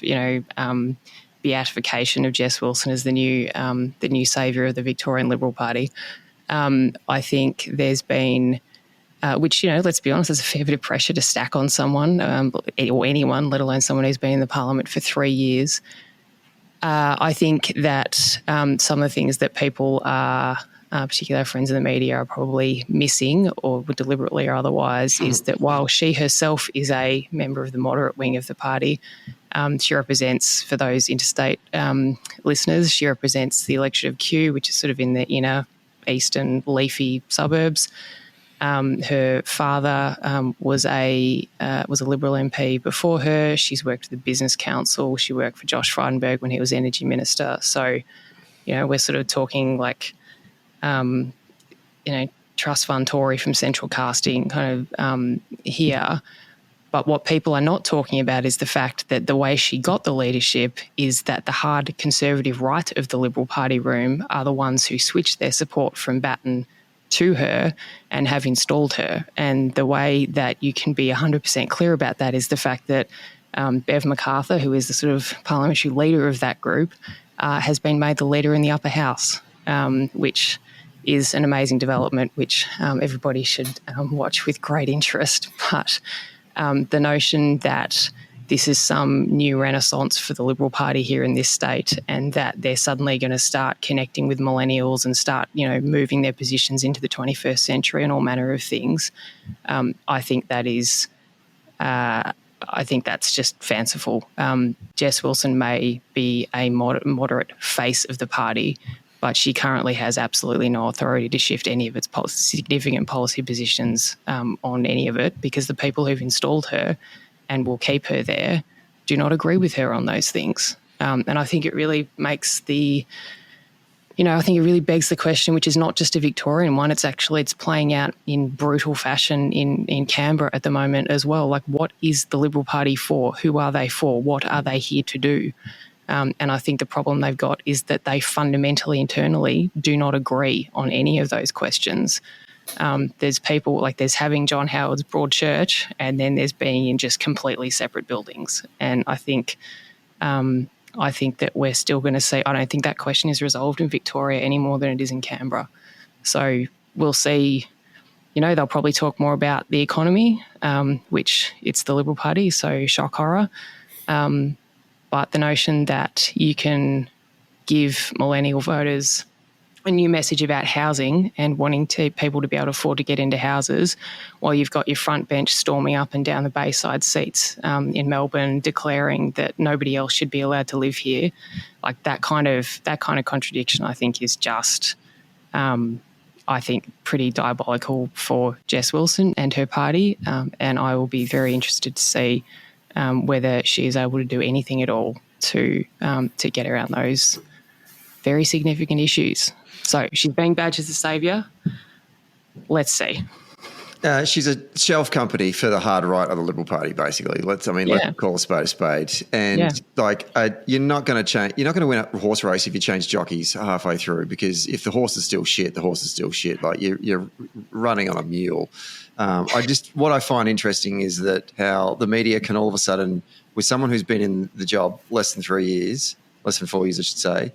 beatification of Jess Wilson as the new saviour of the Victorian Liberal Party. I think there's been. Which, let's be honest, there's a fair bit of pressure to stack on someone or anyone, let alone someone who's been in the parliament for 3 years. I think that some of the things that people are, particularly our friends in the media, are probably missing or deliberately or otherwise is that while she herself is a member of the moderate wing of the party, she represents, for those interstate listeners, she represents the electorate of Kew, which is sort of in the inner eastern leafy suburbs. Her father was a Liberal MP before her. She's worked with the Business Council. She worked for Josh Frydenberg when he was Energy Minister. So, we're sort of talking like, trust fund Tory from central casting kind of here. But what people are not talking about is the fact that the way she got the leadership is that the hard conservative right of the Liberal Party room are the ones who switched their support from Batten to her and have installed her. And the way that you can be 100% clear about that is the fact that Bev MacArthur, who is the sort of parliamentary leader of that group, has been made the leader in the upper house, which is an amazing development, which everybody should watch with great interest. But the notion that this is some new renaissance for the Liberal Party here in this state and that they're suddenly going to start connecting with millennials and start, moving their positions into the 21st century and all manner of things, I think that is, I think that's just fanciful. Jess Wilson may be a moderate face of the party, but she currently has absolutely no authority to shift any of its significant policy positions on any of it because the people who've installed her and will keep her there do not agree with her on those things. And I think it really makes I think it really begs the question, which is not just a Victorian one, it's playing out in brutal fashion in Canberra at the moment as well. Like, what is the Liberal Party for? Who are they for? What are they here to do? And I think the problem they've got is that they fundamentally internally do not agree on any of those questions. There's people like there's having John Howard's Broad Church, and then there's being in just completely separate buildings. And I think that we're still going to see. I don't think that question is resolved in Victoria any more than it is in Canberra. So we'll see. They'll probably talk more about the economy, which it's the Liberal Party, so shock horror. But the notion that you can give millennial voters a new message about housing and wanting people to be able to afford to get into houses while you've got your front bench storming up and down the Bayside seats in Melbourne declaring that nobody else should be allowed to live here, like that kind of contradiction, I think is just pretty diabolical for Jess Wilson and her party, and I will be very interested to see whether she is able to do anything at all to get around those very significant issues. So she's being badged as a saviour. Let's see. She's a shelf company for the hard right of the Liberal Party, basically. Let's call a spade a spade. And you're not going to change. You're not going to win a horse race if you change jockeys halfway through, because if the horse is still shit, the horse is still shit. Like you're running on a mule. What I find interesting is that how the media can all of a sudden, with someone who's been in the job less than 4 years, I should say,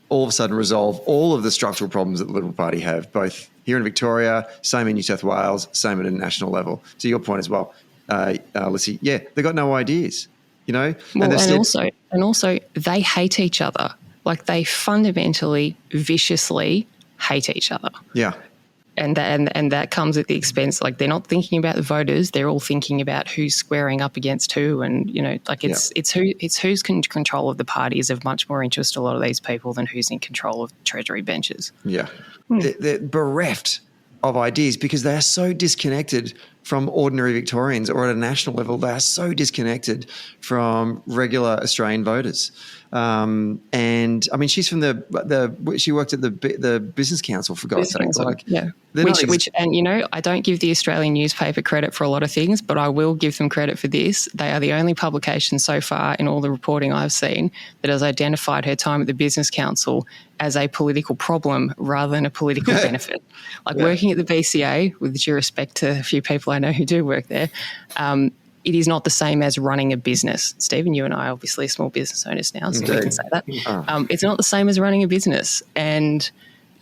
all of a sudden resolve all of the structural problems that the Liberal Party have, both here in Victoria, same in New South Wales, same at a national level. To your point as well, Lissie, they've got no ideas, Well, and also they hate each other. Like they fundamentally, viciously hate each other. Yeah. And that comes at the expense, like they're not thinking about the voters, they're all thinking about who's squaring up against who, and it's who's in control of the party is of much more interest to a lot of these people than who's in control of Treasury benches. Yeah. They're bereft of ideas because they are so disconnected from ordinary Victorians, or at a national level, they are so disconnected from regular Australian voters. And I mean, she's from she worked at the Business Council, for God's sake. I don't give the Australian newspaper credit for a lot of things, but I will give them credit for this. They are the only publication so far in all the reporting I've seen that has identified her time at the Business Council as a political problem rather than a political benefit. Working at the BCA, with due respect to a few people I know who do work there, it is not the same as running a business. Stephen, you and I are obviously small business owners now, so we can say that. It's not the same as running a business. And,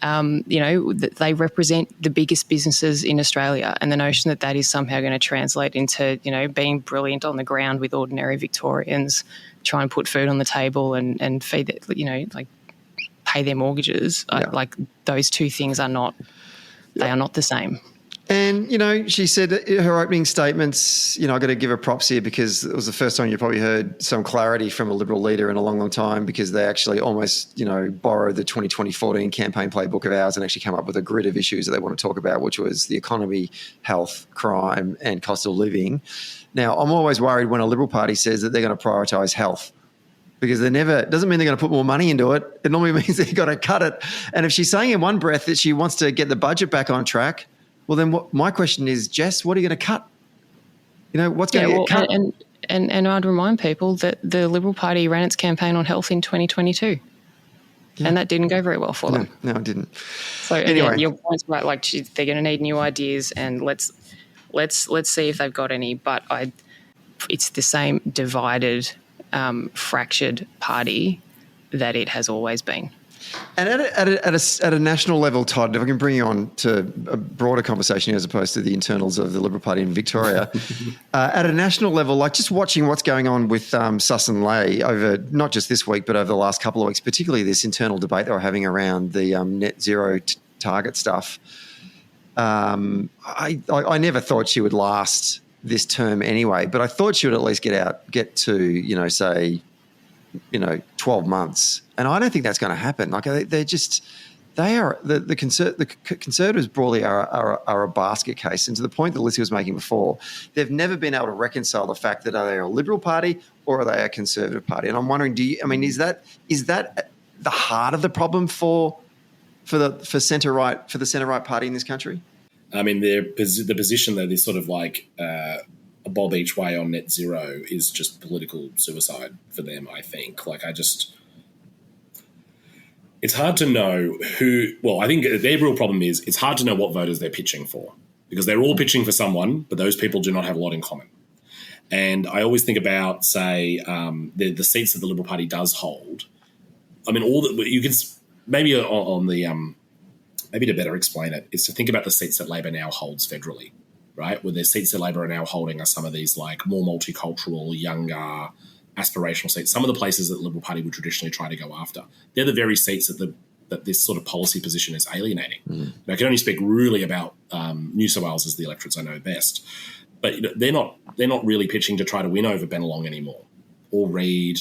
they represent the biggest businesses in Australia, and the notion that that is somehow going to translate into, being brilliant on the ground with ordinary Victorians, try and put food on the table and feed it, pay their mortgages. Those two things are not, they are not the same. And, she said her opening statements, I've got to give her props here because it was the first time you probably heard some clarity from a Liberal leader in a long, long time, because they actually almost, borrowed the 2014 campaign playbook of ours and actually come up with a grid of issues that they want to talk about, which was the economy, health, crime and cost of living. Now, I'm always worried when a Liberal Party says that they're going to prioritise health, because it doesn't mean they're going to put more money into it. It normally means they've got to cut it. And if she's saying in one breath that she wants to get the budget back on track, well, then my question is, Jess, what are you going to cut? What's going to get cut? And I'd remind people that the Liberal Party ran its campaign on health in 2022, and that didn't go very well for them. No, it didn't. So anyway, your point's right. They're going to need new ideas, and let's see if they've got any. But it's the same divided, fractured party that it has always been. And at a national level, Todd, if I can bring you on to a broader conversation as opposed to the internals of the Liberal Party in Victoria, at a national level, just watching what's going on with Suss and Ley over not just this week but over the last couple of weeks, particularly this internal debate they were having around the net zero target stuff. I never thought she would last this term anyway, but I thought she would at least get to, say, 12 months. And I don't think that's going to happen. The Conservatives broadly are a basket case. And to the point that Lissie was making before, they've never been able to reconcile the fact that are they a Liberal Party or are they a Conservative Party? And I'm wondering, is that the heart of the problem for the centre right party in this country? I mean, the position that is sort of bob each way on net zero is just political suicide for them, I think. It's hard to know I think their real problem is it's hard to know what voters they're pitching for, because they're all pitching for someone, but those people do not have a lot in common. And I always think about, say, the seats that the Liberal Party does hold. I mean, you can maybe on the maybe to better explain it is to think about the seats that Labor now holds federally, right? Where the seats that Labor are now holding are some of these like more multicultural, younger, aspirational seats. Some of the places that the Liberal Party would traditionally try to go after. They're the very seats that this sort of policy position is alienating. I can only speak really about New South Wales as the electorates I know best, but they're not really pitching to try to win over Bennelong anymore, or Reid,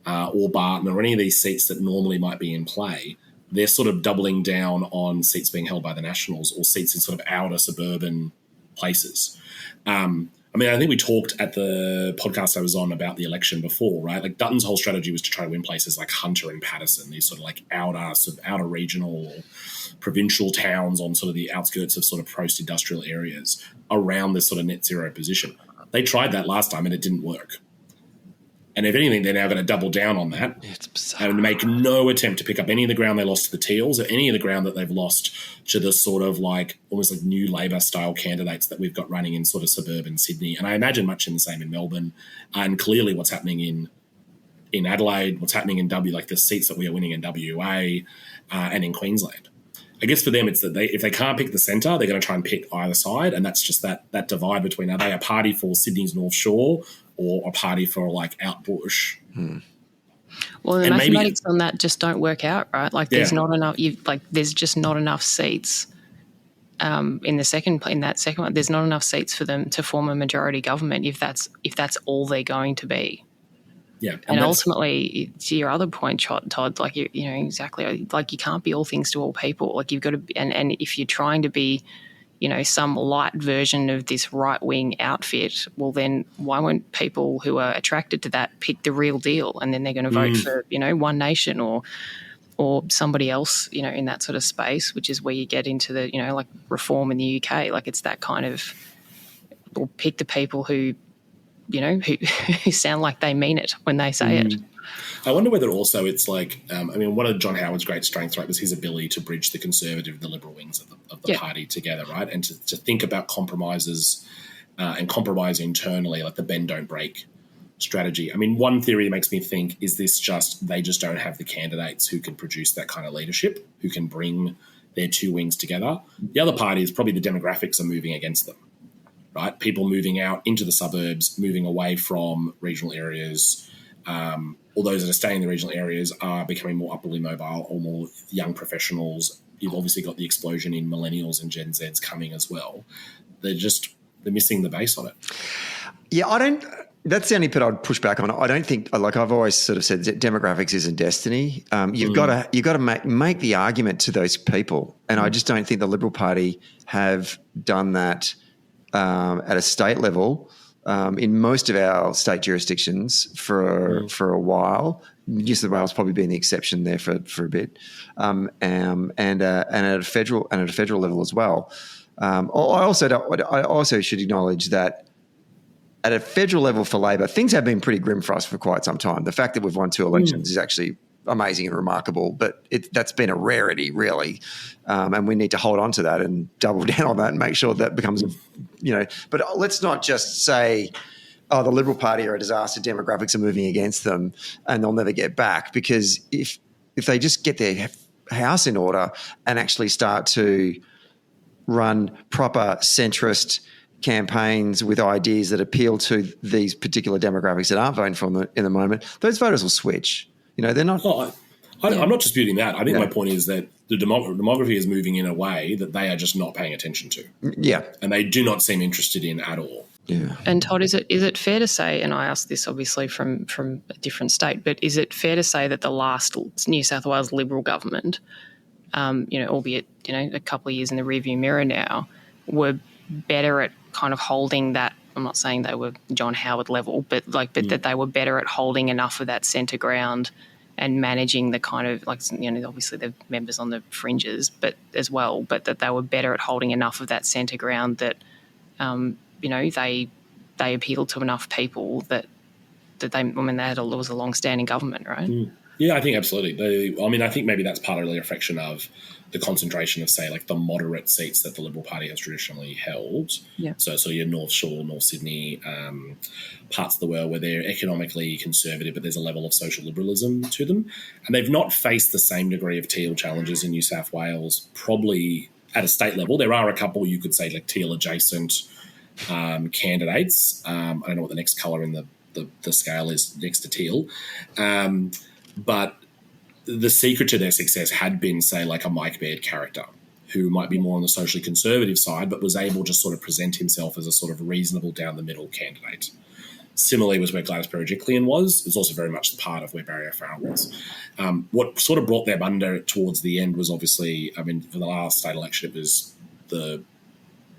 or Barton, or any of these seats that normally might be in play. They're sort of doubling down on seats being held by the Nationals or seats in sort of outer suburban places. I mean, I think we talked at the podcast I was on about the election before, right? Like Dutton's whole strategy was to try to win places like Hunter and Patterson, these sort of like outer regional or provincial towns on sort of the outskirts of sort of post-industrial areas around this sort of net zero position. They tried that last time and it didn't work. And if anything, they're now going to double down on that and make no attempt to pick up any of the ground they lost to the Teals or any of the ground that they've lost to the sort of like almost like new Labor-style candidates that we've got running in sort of suburban Sydney. And I imagine much in the same in Melbourne, and clearly what's happening in Adelaide, what's happening in like the seats that we are winning in WA and in Queensland. I guess for them, it's that if they can't pick the centre, they're going to try and pick either side, and that's just that divide between, are they a party for Sydney's North Shore or a party for like out bush? Well, the mathematics on that just don't work out, right? Like there's not enough. There's just not enough seats in that second one. There's not enough seats for them to form a majority government if that's all they're going to be. Yeah, and ultimately, to your other point, Todd, like you know exactly, like you can't be all things to all people. Like you've got to, and if you're trying to be, you know, some light version of this right wing outfit, well, then why won't people who are attracted to that pick the real deal, and then they're going to vote for, you know, One Nation or somebody else, you know, in that sort of space, which is where you get into the, you know, like reform in the UK. Like it's that kind of, or pick the people who, you know, who sound like they mean it when they say it. I wonder whether also it's like, I mean, one of John Howard's great strengths, right, was his ability to bridge the Conservative and the Liberal wings of the party together, right, and to think about compromises and compromise internally, like the bend, don't break strategy. I mean, one theory that makes me think is this just they just don't have the candidates who can produce that kind of leadership, who can bring their two wings together. The other party is probably the demographics are moving against them. Right, people moving out into the suburbs, moving away from regional areas, or those that are staying in the regional areas are becoming more upwardly mobile or more young professionals. You've obviously got the explosion in millennials and Gen Zs coming as well. They're missing the base on it. Yeah, that's the only bit I'd push back on. I don't think, like I've always sort of said, that demographics isn't destiny. You've got to make the argument to those people, and I just don't think the Liberal Party have done that at a state level in most of our state jurisdictions for a while. New South Wales probably being the exception there for a bit, and at a federal level as well. I also should acknowledge that at a federal level for Labor, things have been pretty grim for us for quite some time. The fact that we've won 2 elections is actually amazing and remarkable, but that's been a rarity, really, and we need to hold on to that and double down on that and make sure that becomes, But let's not just say, "Oh, the Liberal Party are a disaster. Demographics are moving against them, and they'll never get back." Because if they just get their house in order and actually start to run proper centrist campaigns with ideas that appeal to these particular demographics that aren't voting for them in the moment, those voters will switch. You know, they're not. Oh, I'm not disputing that. I think my point is that the demography is moving in a way that they are just not paying attention to. Yeah, and they do not seem interested in at all. Yeah. And Todd, is it fair to say, and I ask this obviously from a different state, but is it fair to say that the last New South Wales Liberal government, albeit a couple of years in the rearview mirror now, were better at kind of holding that? I'm not saying they were John Howard level, but that they were better at holding enough of that centre ground and managing the kind of obviously the members on the fringes, but that they were better at holding enough of that centre ground that they they appealed to enough people that they had it was a long-standing government, right? Yeah, I think absolutely. I think maybe that's partly a reflection of the concentration of, say, like the moderate seats that the Liberal Party has traditionally held. Yeah. So your North Shore, North Sydney, parts of the world where they're economically conservative, but there's a level of social liberalism to them. And they've not faced the same degree of teal challenges in New South Wales, probably at a state level. There are a couple, you could say, like teal adjacent candidates. I don't know what the next colour in the scale is next to teal. But the secret to their success had been, say, like a Mike Baird character who might be more on the socially conservative side, but was able to sort of present himself as a sort of reasonable down-the-middle candidate. Similarly was where Gladys Berejiklian was. It was also very much the part of where Barry O'Farrell was. What sort of brought them under towards the end was obviously, for the last state election, it was the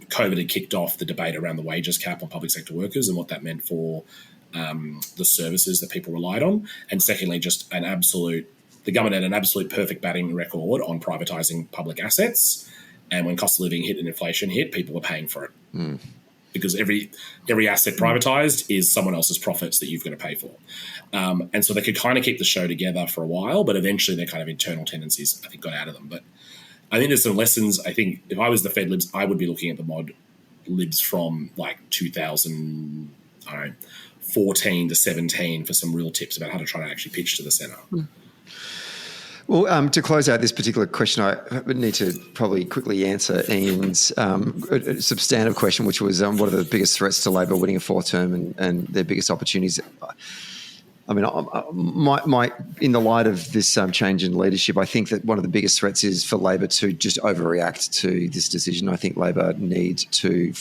COVID had kicked off the debate around the wages cap on public sector workers and what that meant for the services that people relied on. And secondly, just the government had an absolute perfect batting record on privatising public assets. And when cost of living hit and inflation hit, people were paying for it. Because every asset privatised is someone else's profits that you've got to pay for. And so they could kind of keep the show together for a while, but eventually their kind of internal tendencies, I think, got out of them. But I think there's some lessons. I think if I was the Fed Libs, I would be looking at the mod Libs from like 2014 to 17 for some real tips about how to try to actually pitch to the centre. Well, to close out this particular question, I need to probably quickly answer Ian's substantive question, which was what are the biggest threats to Labor winning a fourth term and their biggest opportunities? I mean, in the light of this change in leadership, I think that one of the biggest threats is for Labor to just overreact to this decision. I think Labor need to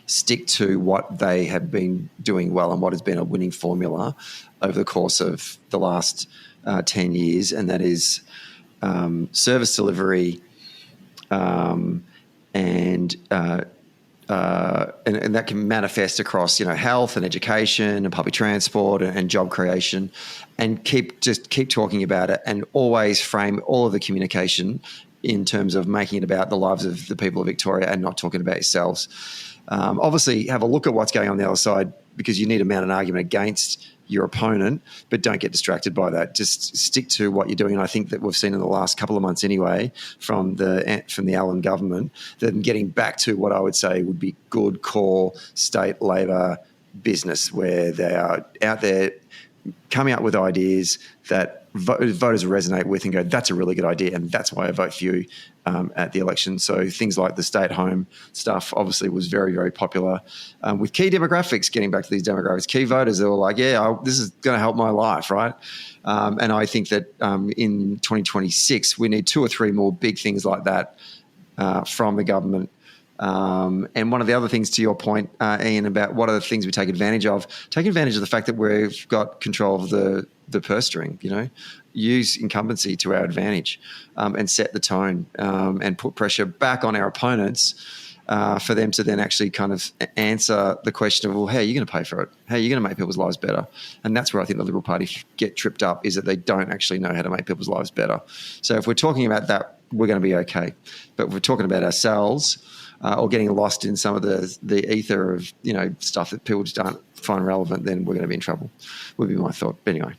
stick to what they have been doing well and what has been a winning formula over the course of the last 10 years, and that is service delivery and that can manifest across, health and education and public transport and job creation, and keep talking about it and always frame all of the communication in terms of making it about the lives of the people of Victoria and not talking about yourselves. Obviously, have a look at what's going on the other side because you need to mount an argument against your opponent, but don't get distracted by that. Just stick to what you're doing. And I think that we've seen in the last couple of months anyway from the Allen government that getting back to what I would say would be good core state Labor business where they are out there coming up with ideas that voters resonate with and go, that's a really good idea and that's why I vote for you at the election. So things like the stay-at-home stuff obviously was very, very popular with key demographics, getting back to these demographics, key voters that were like, this is going to help my life, right? And I think that in 2026 we need 2 or 3 more big things like that from the government. And one of the other things to your point, Ian, about what are the things we take advantage of the fact that we've got control of the purse string, use incumbency to our advantage and set the tone and put pressure back on our opponents for them to then actually kind of answer the question of, well, how are you going to pay for it? How are you going to make people's lives better? And that's where I think the Liberal Party get tripped up, is that they don't actually know how to make people's lives better. So if we're talking about that, we're going to be okay. But if we're talking about ourselves or getting lost in some of the ether of, stuff that people just don't find relevant, then we're going to be in trouble, would be my thought. But anyway.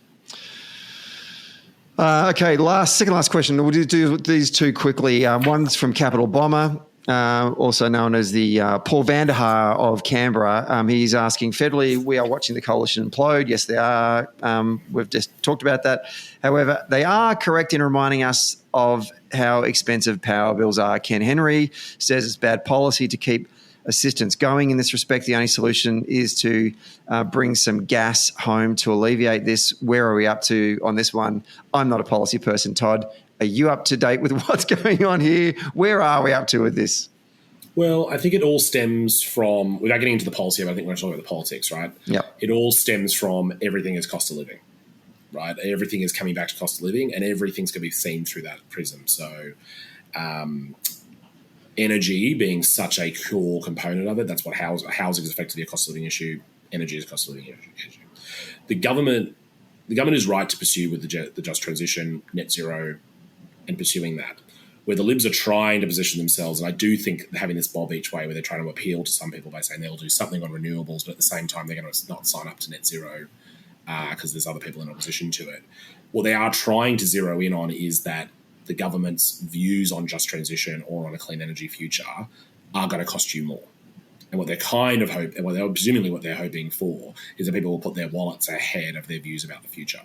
Okay, second last question. We'll do these 2 quickly. One's from Capital Bomber, also known as the Paul Vanderhaar of Canberra. He's asking, federally, we are watching the coalition implode. Yes, they are. We've just talked about that. However, they are correct in reminding us of how expensive power bills are. Ken Henry says it's bad policy to keep assistance going in this respect. The only solution is to bring some gas home to alleviate this. Where are we up to on this one? I'm not a policy person. Todd, are you up to date with what's going on here? Where are we up to with this? Well, I think it all stems from, without getting into the policy, but I think we're talking about the politics, right? Yeah. It all stems from everything is cost of living, right? Everything is coming back to cost of living and everything's going to be seen through that prism. So, energy being such a core component of it, that's what housing is effectively a cost of living issue. Energy is a cost of living issue. The government is right to pursue with the just transition, net zero, and pursuing that. where the Libs are trying to position themselves, and I do think having this bob each way where they're trying to appeal to some people by saying they'll do something on renewables, but at the same time they're going to not sign up to net zero because there's other people in opposition to it. What they are trying to zero in on is that the government's views on just transition or on a clean energy future are going to cost you more. And what they're presumably what they're hoping for is that people will put their wallets ahead of their views about the future.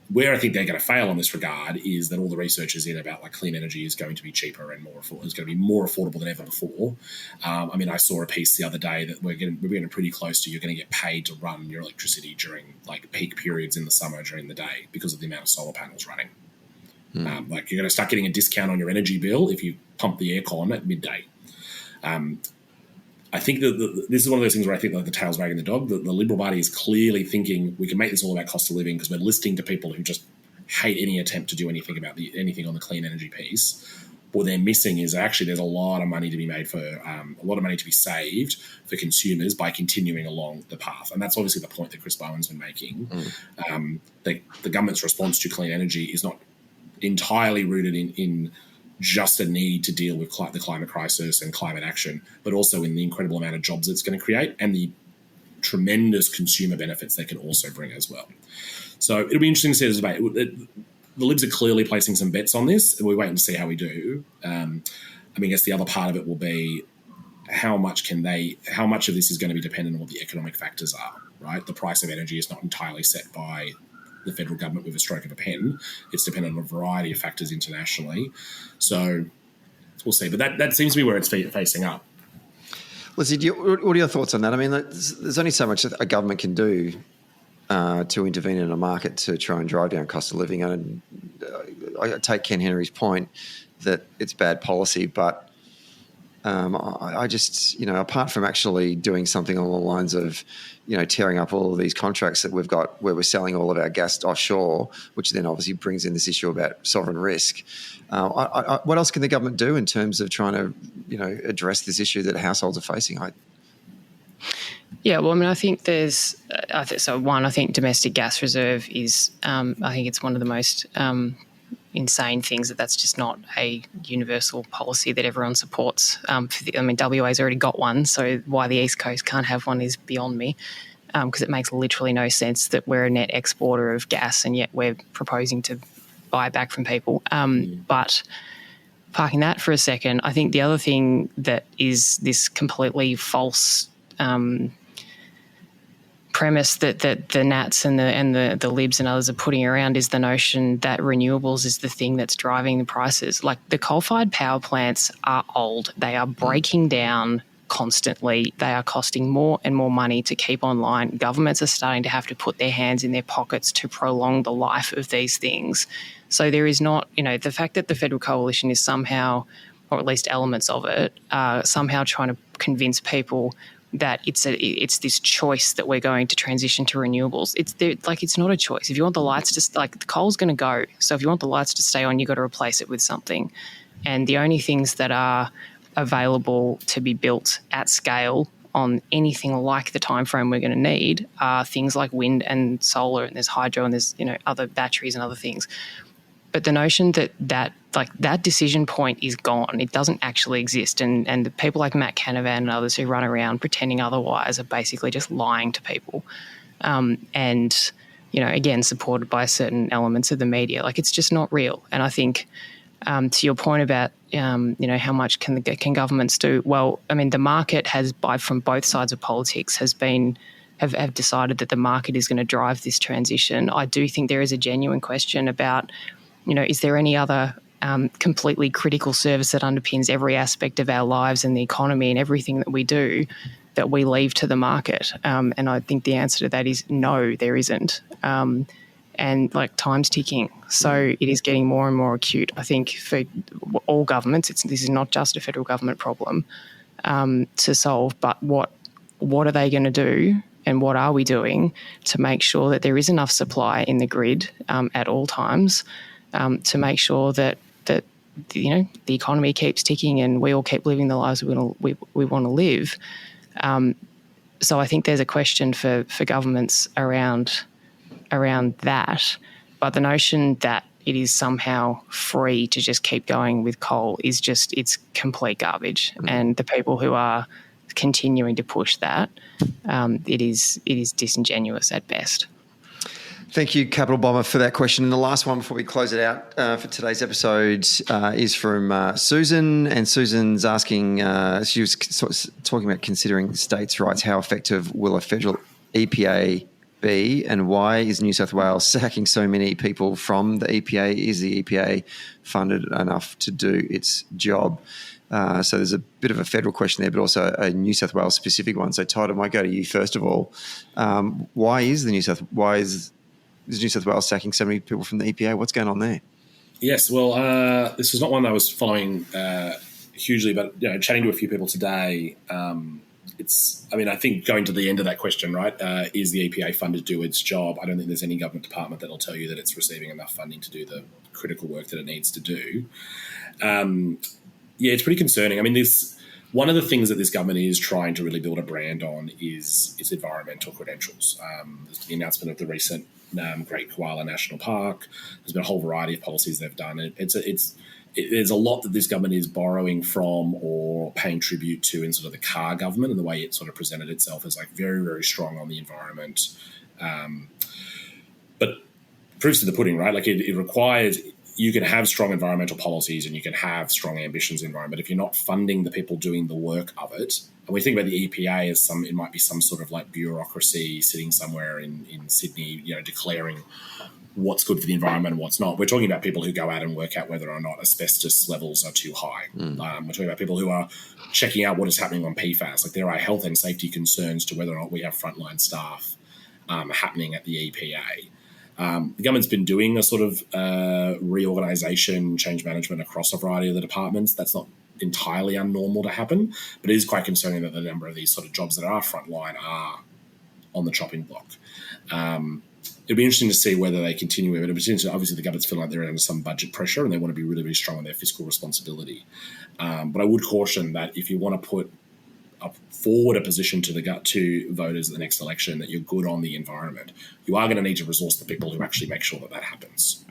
Where I think they're going to fail on this regard is that all the research is in about like clean energy is going to be cheaper and more affordable. It's going to be more affordable than ever before. I saw a piece the other day that we're getting pretty close to you're going to get paid to run your electricity during like peak periods in the summer during the day because of the amount of solar panels running. You're going to start getting a discount on your energy bill if you pump the aircon at midday. I think that this is one of those things where I think like the tail's wagging the dog. The Liberal Party is clearly thinking we can make this all about cost of living because we're listening to people who just hate any attempt to do anything about anything on the clean energy piece. What they're missing is actually there's a lot of money to be made for a lot of money to be saved for consumers by continuing along the path, and that's obviously the point that Chris Bowen's been making. The government's response to clean energy is not entirely rooted in just a need to deal with the climate crisis and climate action, but also in the incredible amount of jobs it's going to create and the tremendous consumer benefits they can also bring as well. So it'll be interesting to see this debate. The Libs are clearly placing some bets on this, and we're waiting to see how we do. I guess the other part of it will be how much of this is going to be dependent on what the economic factors are, right? The price of energy is not entirely set by the federal government with a stroke of a pen. It's dependent on a variety of factors internationally. So we'll see. But that seems to be where it's facing up. Lissie, what are your thoughts on that? I mean, there's only so much that a government can do to intervene in a market to try and drive down cost of living. And I take Ken Henry's point that it's bad policy, but I just, apart from actually doing something along the lines of, tearing up all of these contracts that we've got where we're selling all of our gas offshore, which then obviously brings in this issue about sovereign risk. What else can the government do in terms of trying to, address this issue that households are facing? I think there's I think domestic gas reserve is I think it's one of the most insane things that's just not a universal policy that everyone supports. WA's already got one, so why the East Coast can't have one is beyond me, because it makes literally no sense that we're a net exporter of gas and yet we're proposing to buy it back from people. But parking that for a second, I think the other thing that is this completely false premise that the Nats and the Libs and others are putting around is the notion that renewables is the thing that's driving the prices. Like, the coal-fired power plants are old. They are breaking down constantly. They are costing more and more money to keep online. Governments are starting to have to put their hands in their pockets to prolong the life of these things. So there is not, the fact that the Federal Coalition is somehow, or at least elements of it, somehow trying to convince people that it's this choice that we're going to transition to renewables. It's not a choice. If you want the lights to the coal's going to go. So if you want the lights to stay on, you've got to replace it with something. And the only things that are available to be built at scale on anything like the time frame we're going to need are things like wind and solar, and there's hydro, and there's other batteries and other things. But the notion that decision point is gone. It doesn't actually exist. And the people like Matt Canavan and others who run around pretending otherwise are basically just lying to people. Again, supported by certain elements of the media. It's just not real. And I think to your point about, how much can governments do? Well, the market has, from both sides of politics, have decided that the market is going to drive this transition. I do think there is a genuine question about, is there any other completely critical service that underpins every aspect of our lives and the economy and everything that we do that we leave to the market? And I think the answer to that is no, there isn't. And time's ticking. So it is getting more and more acute. I think for all governments, this is not just a federal government problem to solve, but what are they going to do and what are we doing to make sure that there is enough supply in the grid at all times, to make sure that the economy keeps ticking and we all keep living the lives we want to live. So I think there's a question for governments around that. But the notion that it is somehow free to just keep going with coal is just, it's complete garbage. And the people who are continuing to push that, it is disingenuous at best. Thank you, Capital Bomber, for that question. And the last one before we close it out for today's episode is from Susan. And Susan's asking, she was talking about considering states' rights. How effective will a federal EPA be, and why is New South Wales sacking so many people from the EPA? Is the EPA funded enough to do its job? So there's a bit of a federal question there, but also a New South Wales specific one. So Todd, I might go to you first of all. Why is New South Wales sacking so many people from the EPA? What's going on there? Yes, well, this is not one I was following hugely, but chatting to a few people today, I think going to the end of that question, right, is the EPA funded to do its job? I don't think there's any government department that will tell you that it's receiving enough funding to do the critical work that it needs to do. It's pretty concerning. I mean, one of the things that this government is trying to really build a brand on is its environmental credentials. The announcement of the recent Great Koala National Park. There's been a whole variety of policies they've done. There's a lot that this government is borrowing from or paying tribute to in sort of the Carr government and the way it sort of presented itself as like very, very strong on the environment. But proof's in the pudding, right? Like it requires, you can have strong environmental policies and you can have strong ambitions in environment. If you're not funding the people doing the work of it, and we think about the EPA as it might be some sort of like bureaucracy sitting somewhere in Sydney, declaring what's good for the environment and what's not. We're talking about people who go out and work out whether or not asbestos levels are too high. We're talking about people who are checking out what is happening on PFAS. Like there are health and safety concerns to whether or not we have frontline staff happening at the EPA. The government's been doing a sort of reorganisation, change management across a variety of the departments. That's not entirely unnormal to happen, but it is quite concerning that the number of these sort of jobs that are frontline are on the chopping block. It'd be interesting to see whether they continue with it. Obviously, the government's feeling like they're under some budget pressure and they want to be really, really strong on their fiscal responsibility. But I would caution that if you want to put forward a position to voters at the next election that you're good on the environment, you are going to need to resource the people who actually make sure that happens,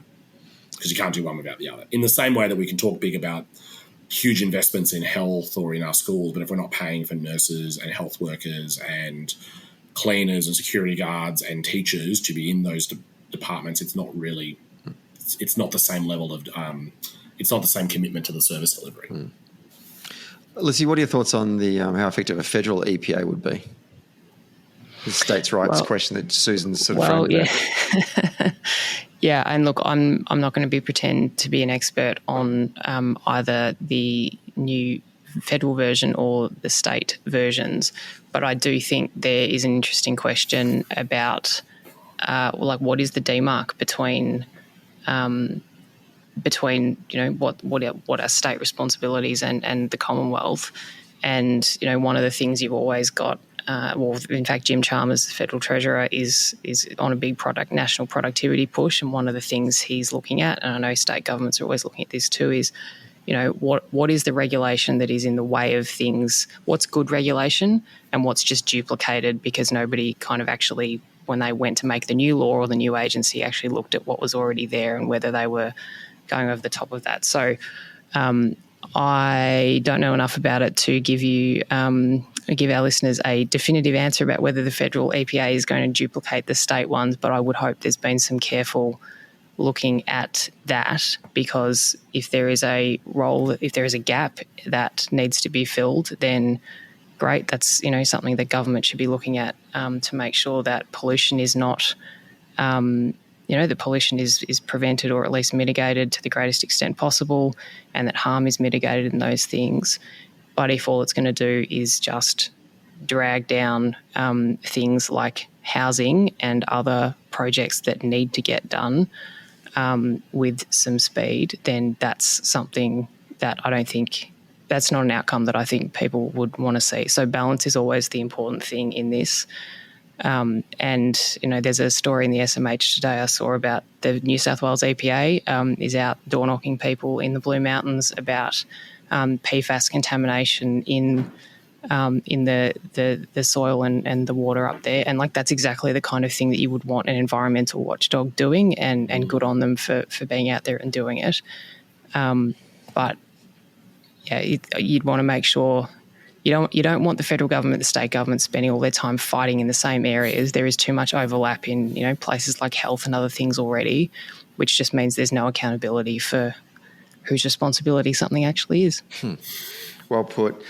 because you can't do one without the other. In the same way that we can talk big about huge investments in health or in our schools, but if we're not paying for nurses and health workers and cleaners and security guards and teachers to be in those departments, it's not the same level of it's not the same commitment to the service delivery. Lissie, what are your thoughts on the how effective a federal EPA would be? The states' rights question that Susan's sort of framed about. Yeah, and look, I'm not going to pretend to be an expert on either the new federal version or the state versions, but I do think there is an interesting question about what is the demarc between what are state responsibilities and the Commonwealth. And one of the things you've always got, in fact, Jim Chalmers, the federal treasurer, is on a big national productivity push, and one of the things he's looking at, and I know state governments are always looking at this too, is what is the regulation that is in the way of things? What's good regulation and what's just duplicated because nobody kind of actually, when they went to make the new law or the new agency, actually looked at what was already there and whether they were going over the top of that. So I don't know enough about it to give our listeners a definitive answer about whether the federal EPA is going to duplicate the state ones, but I would hope there's been some careful looking at that, because if there is a gap that needs to be filled, then great, that's something that government should be looking at to make sure that pollution is not the pollution is prevented or at least mitigated to the greatest extent possible, and that harm is mitigated in those things. But if all it's going to do is just drag down things like housing and other projects that need to get done with some speed, then that's something that I don't think, that's not an outcome that I think people would want to see. So balance is always the important thing in this. And there's a story in the SMH today I saw about the New South Wales EPA is out door-knocking people in the Blue Mountains about PFAS contamination in in the soil and the water up there. And like that's exactly the kind of thing that you would want an environmental watchdog doing, and good on them for being out there and doing it. But yeah, you'd want to make sure you don't want the federal government, the state government spending all their time fighting in the same areas. There is too much overlap in places like health and other things already, which just means there's no accountability for whose responsibility something actually is. Well put.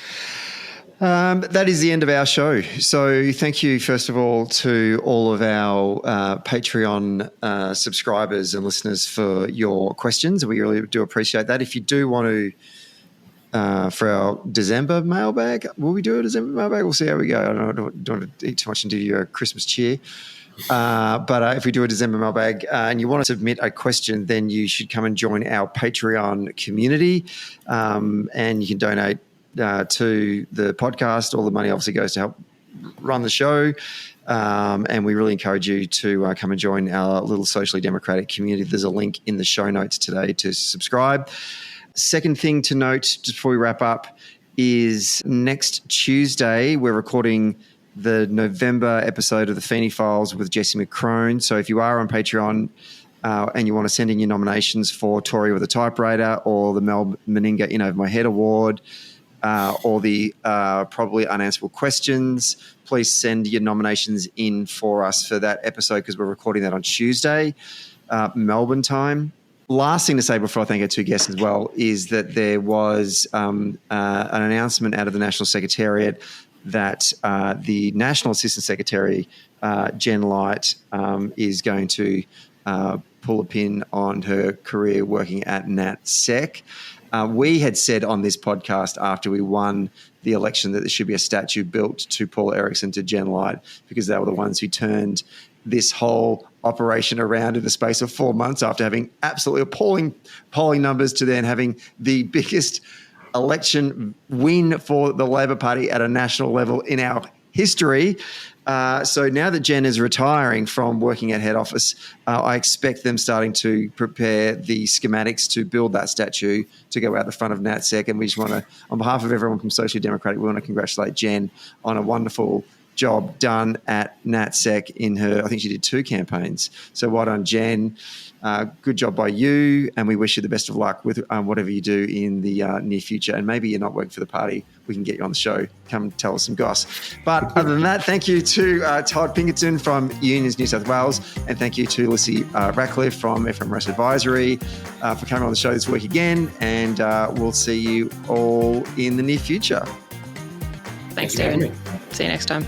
That is the end of our show. So thank you, first of all, to all of our Patreon subscribers and listeners for your questions. We really do appreciate that. If you do want to, for our December mailbag, will we do a December mailbag? We'll see how we go. I don't want to eat too much into your Christmas cheer. But if we do a December mailbag and you want to submit a question, then you should come and join our Patreon community, and you can donate to the podcast. All the money obviously goes to help run the show, and we really encourage you to come and join our little socially democratic community. There's a link in the show notes today to subscribe. Second thing to note just before we wrap up is next Tuesday we're recording the November episode of the Feeney Files with Jesse McCrone. So if you are on Patreon and you want to send in your nominations for Tory with a Typewriter, or the Mel Meninga In Over My Head Award, or the Probably Unanswerable Questions, please send your nominations in for us for that episode, because we're recording that on Tuesday, Melbourne time. Last thing to say before I thank our two guests as well is that there was an announcement out of the National Secretariat that the National Assistant Secretary, Jen Light, is going to pull a pin on her career working at NatSec. We had said on this podcast after we won the election that there should be a statue built to Paul Erickson, to Jen Light, because they were the ones who turned this whole operation around in the space of 4 months, after having absolutely appalling polling numbers to then having the biggest election win for the Labor Party at a national level in our history. So now that Jen is retiring from working at head office, I expect them starting to prepare the schematics to build that statue to go out the front of NatSec. And we just want to, on behalf of everyone from Socially Democratic, we want to congratulate Jen on a wonderful job done at NatSec in her, I think she did 2 campaigns. So well done, Jen. Good job by you, and we wish you the best of luck with whatever you do in the near future. And maybe you're not working for the party, we can get you on the show. Come tell us some goss. But other than that, thank you to Todd Pinkerton from Unions New South Wales, and thank you to Lissie Ratcliff from FM Rest Advisory for coming on the show this week again. And we'll see you all in the near future. Thanks, Darren. See you next time.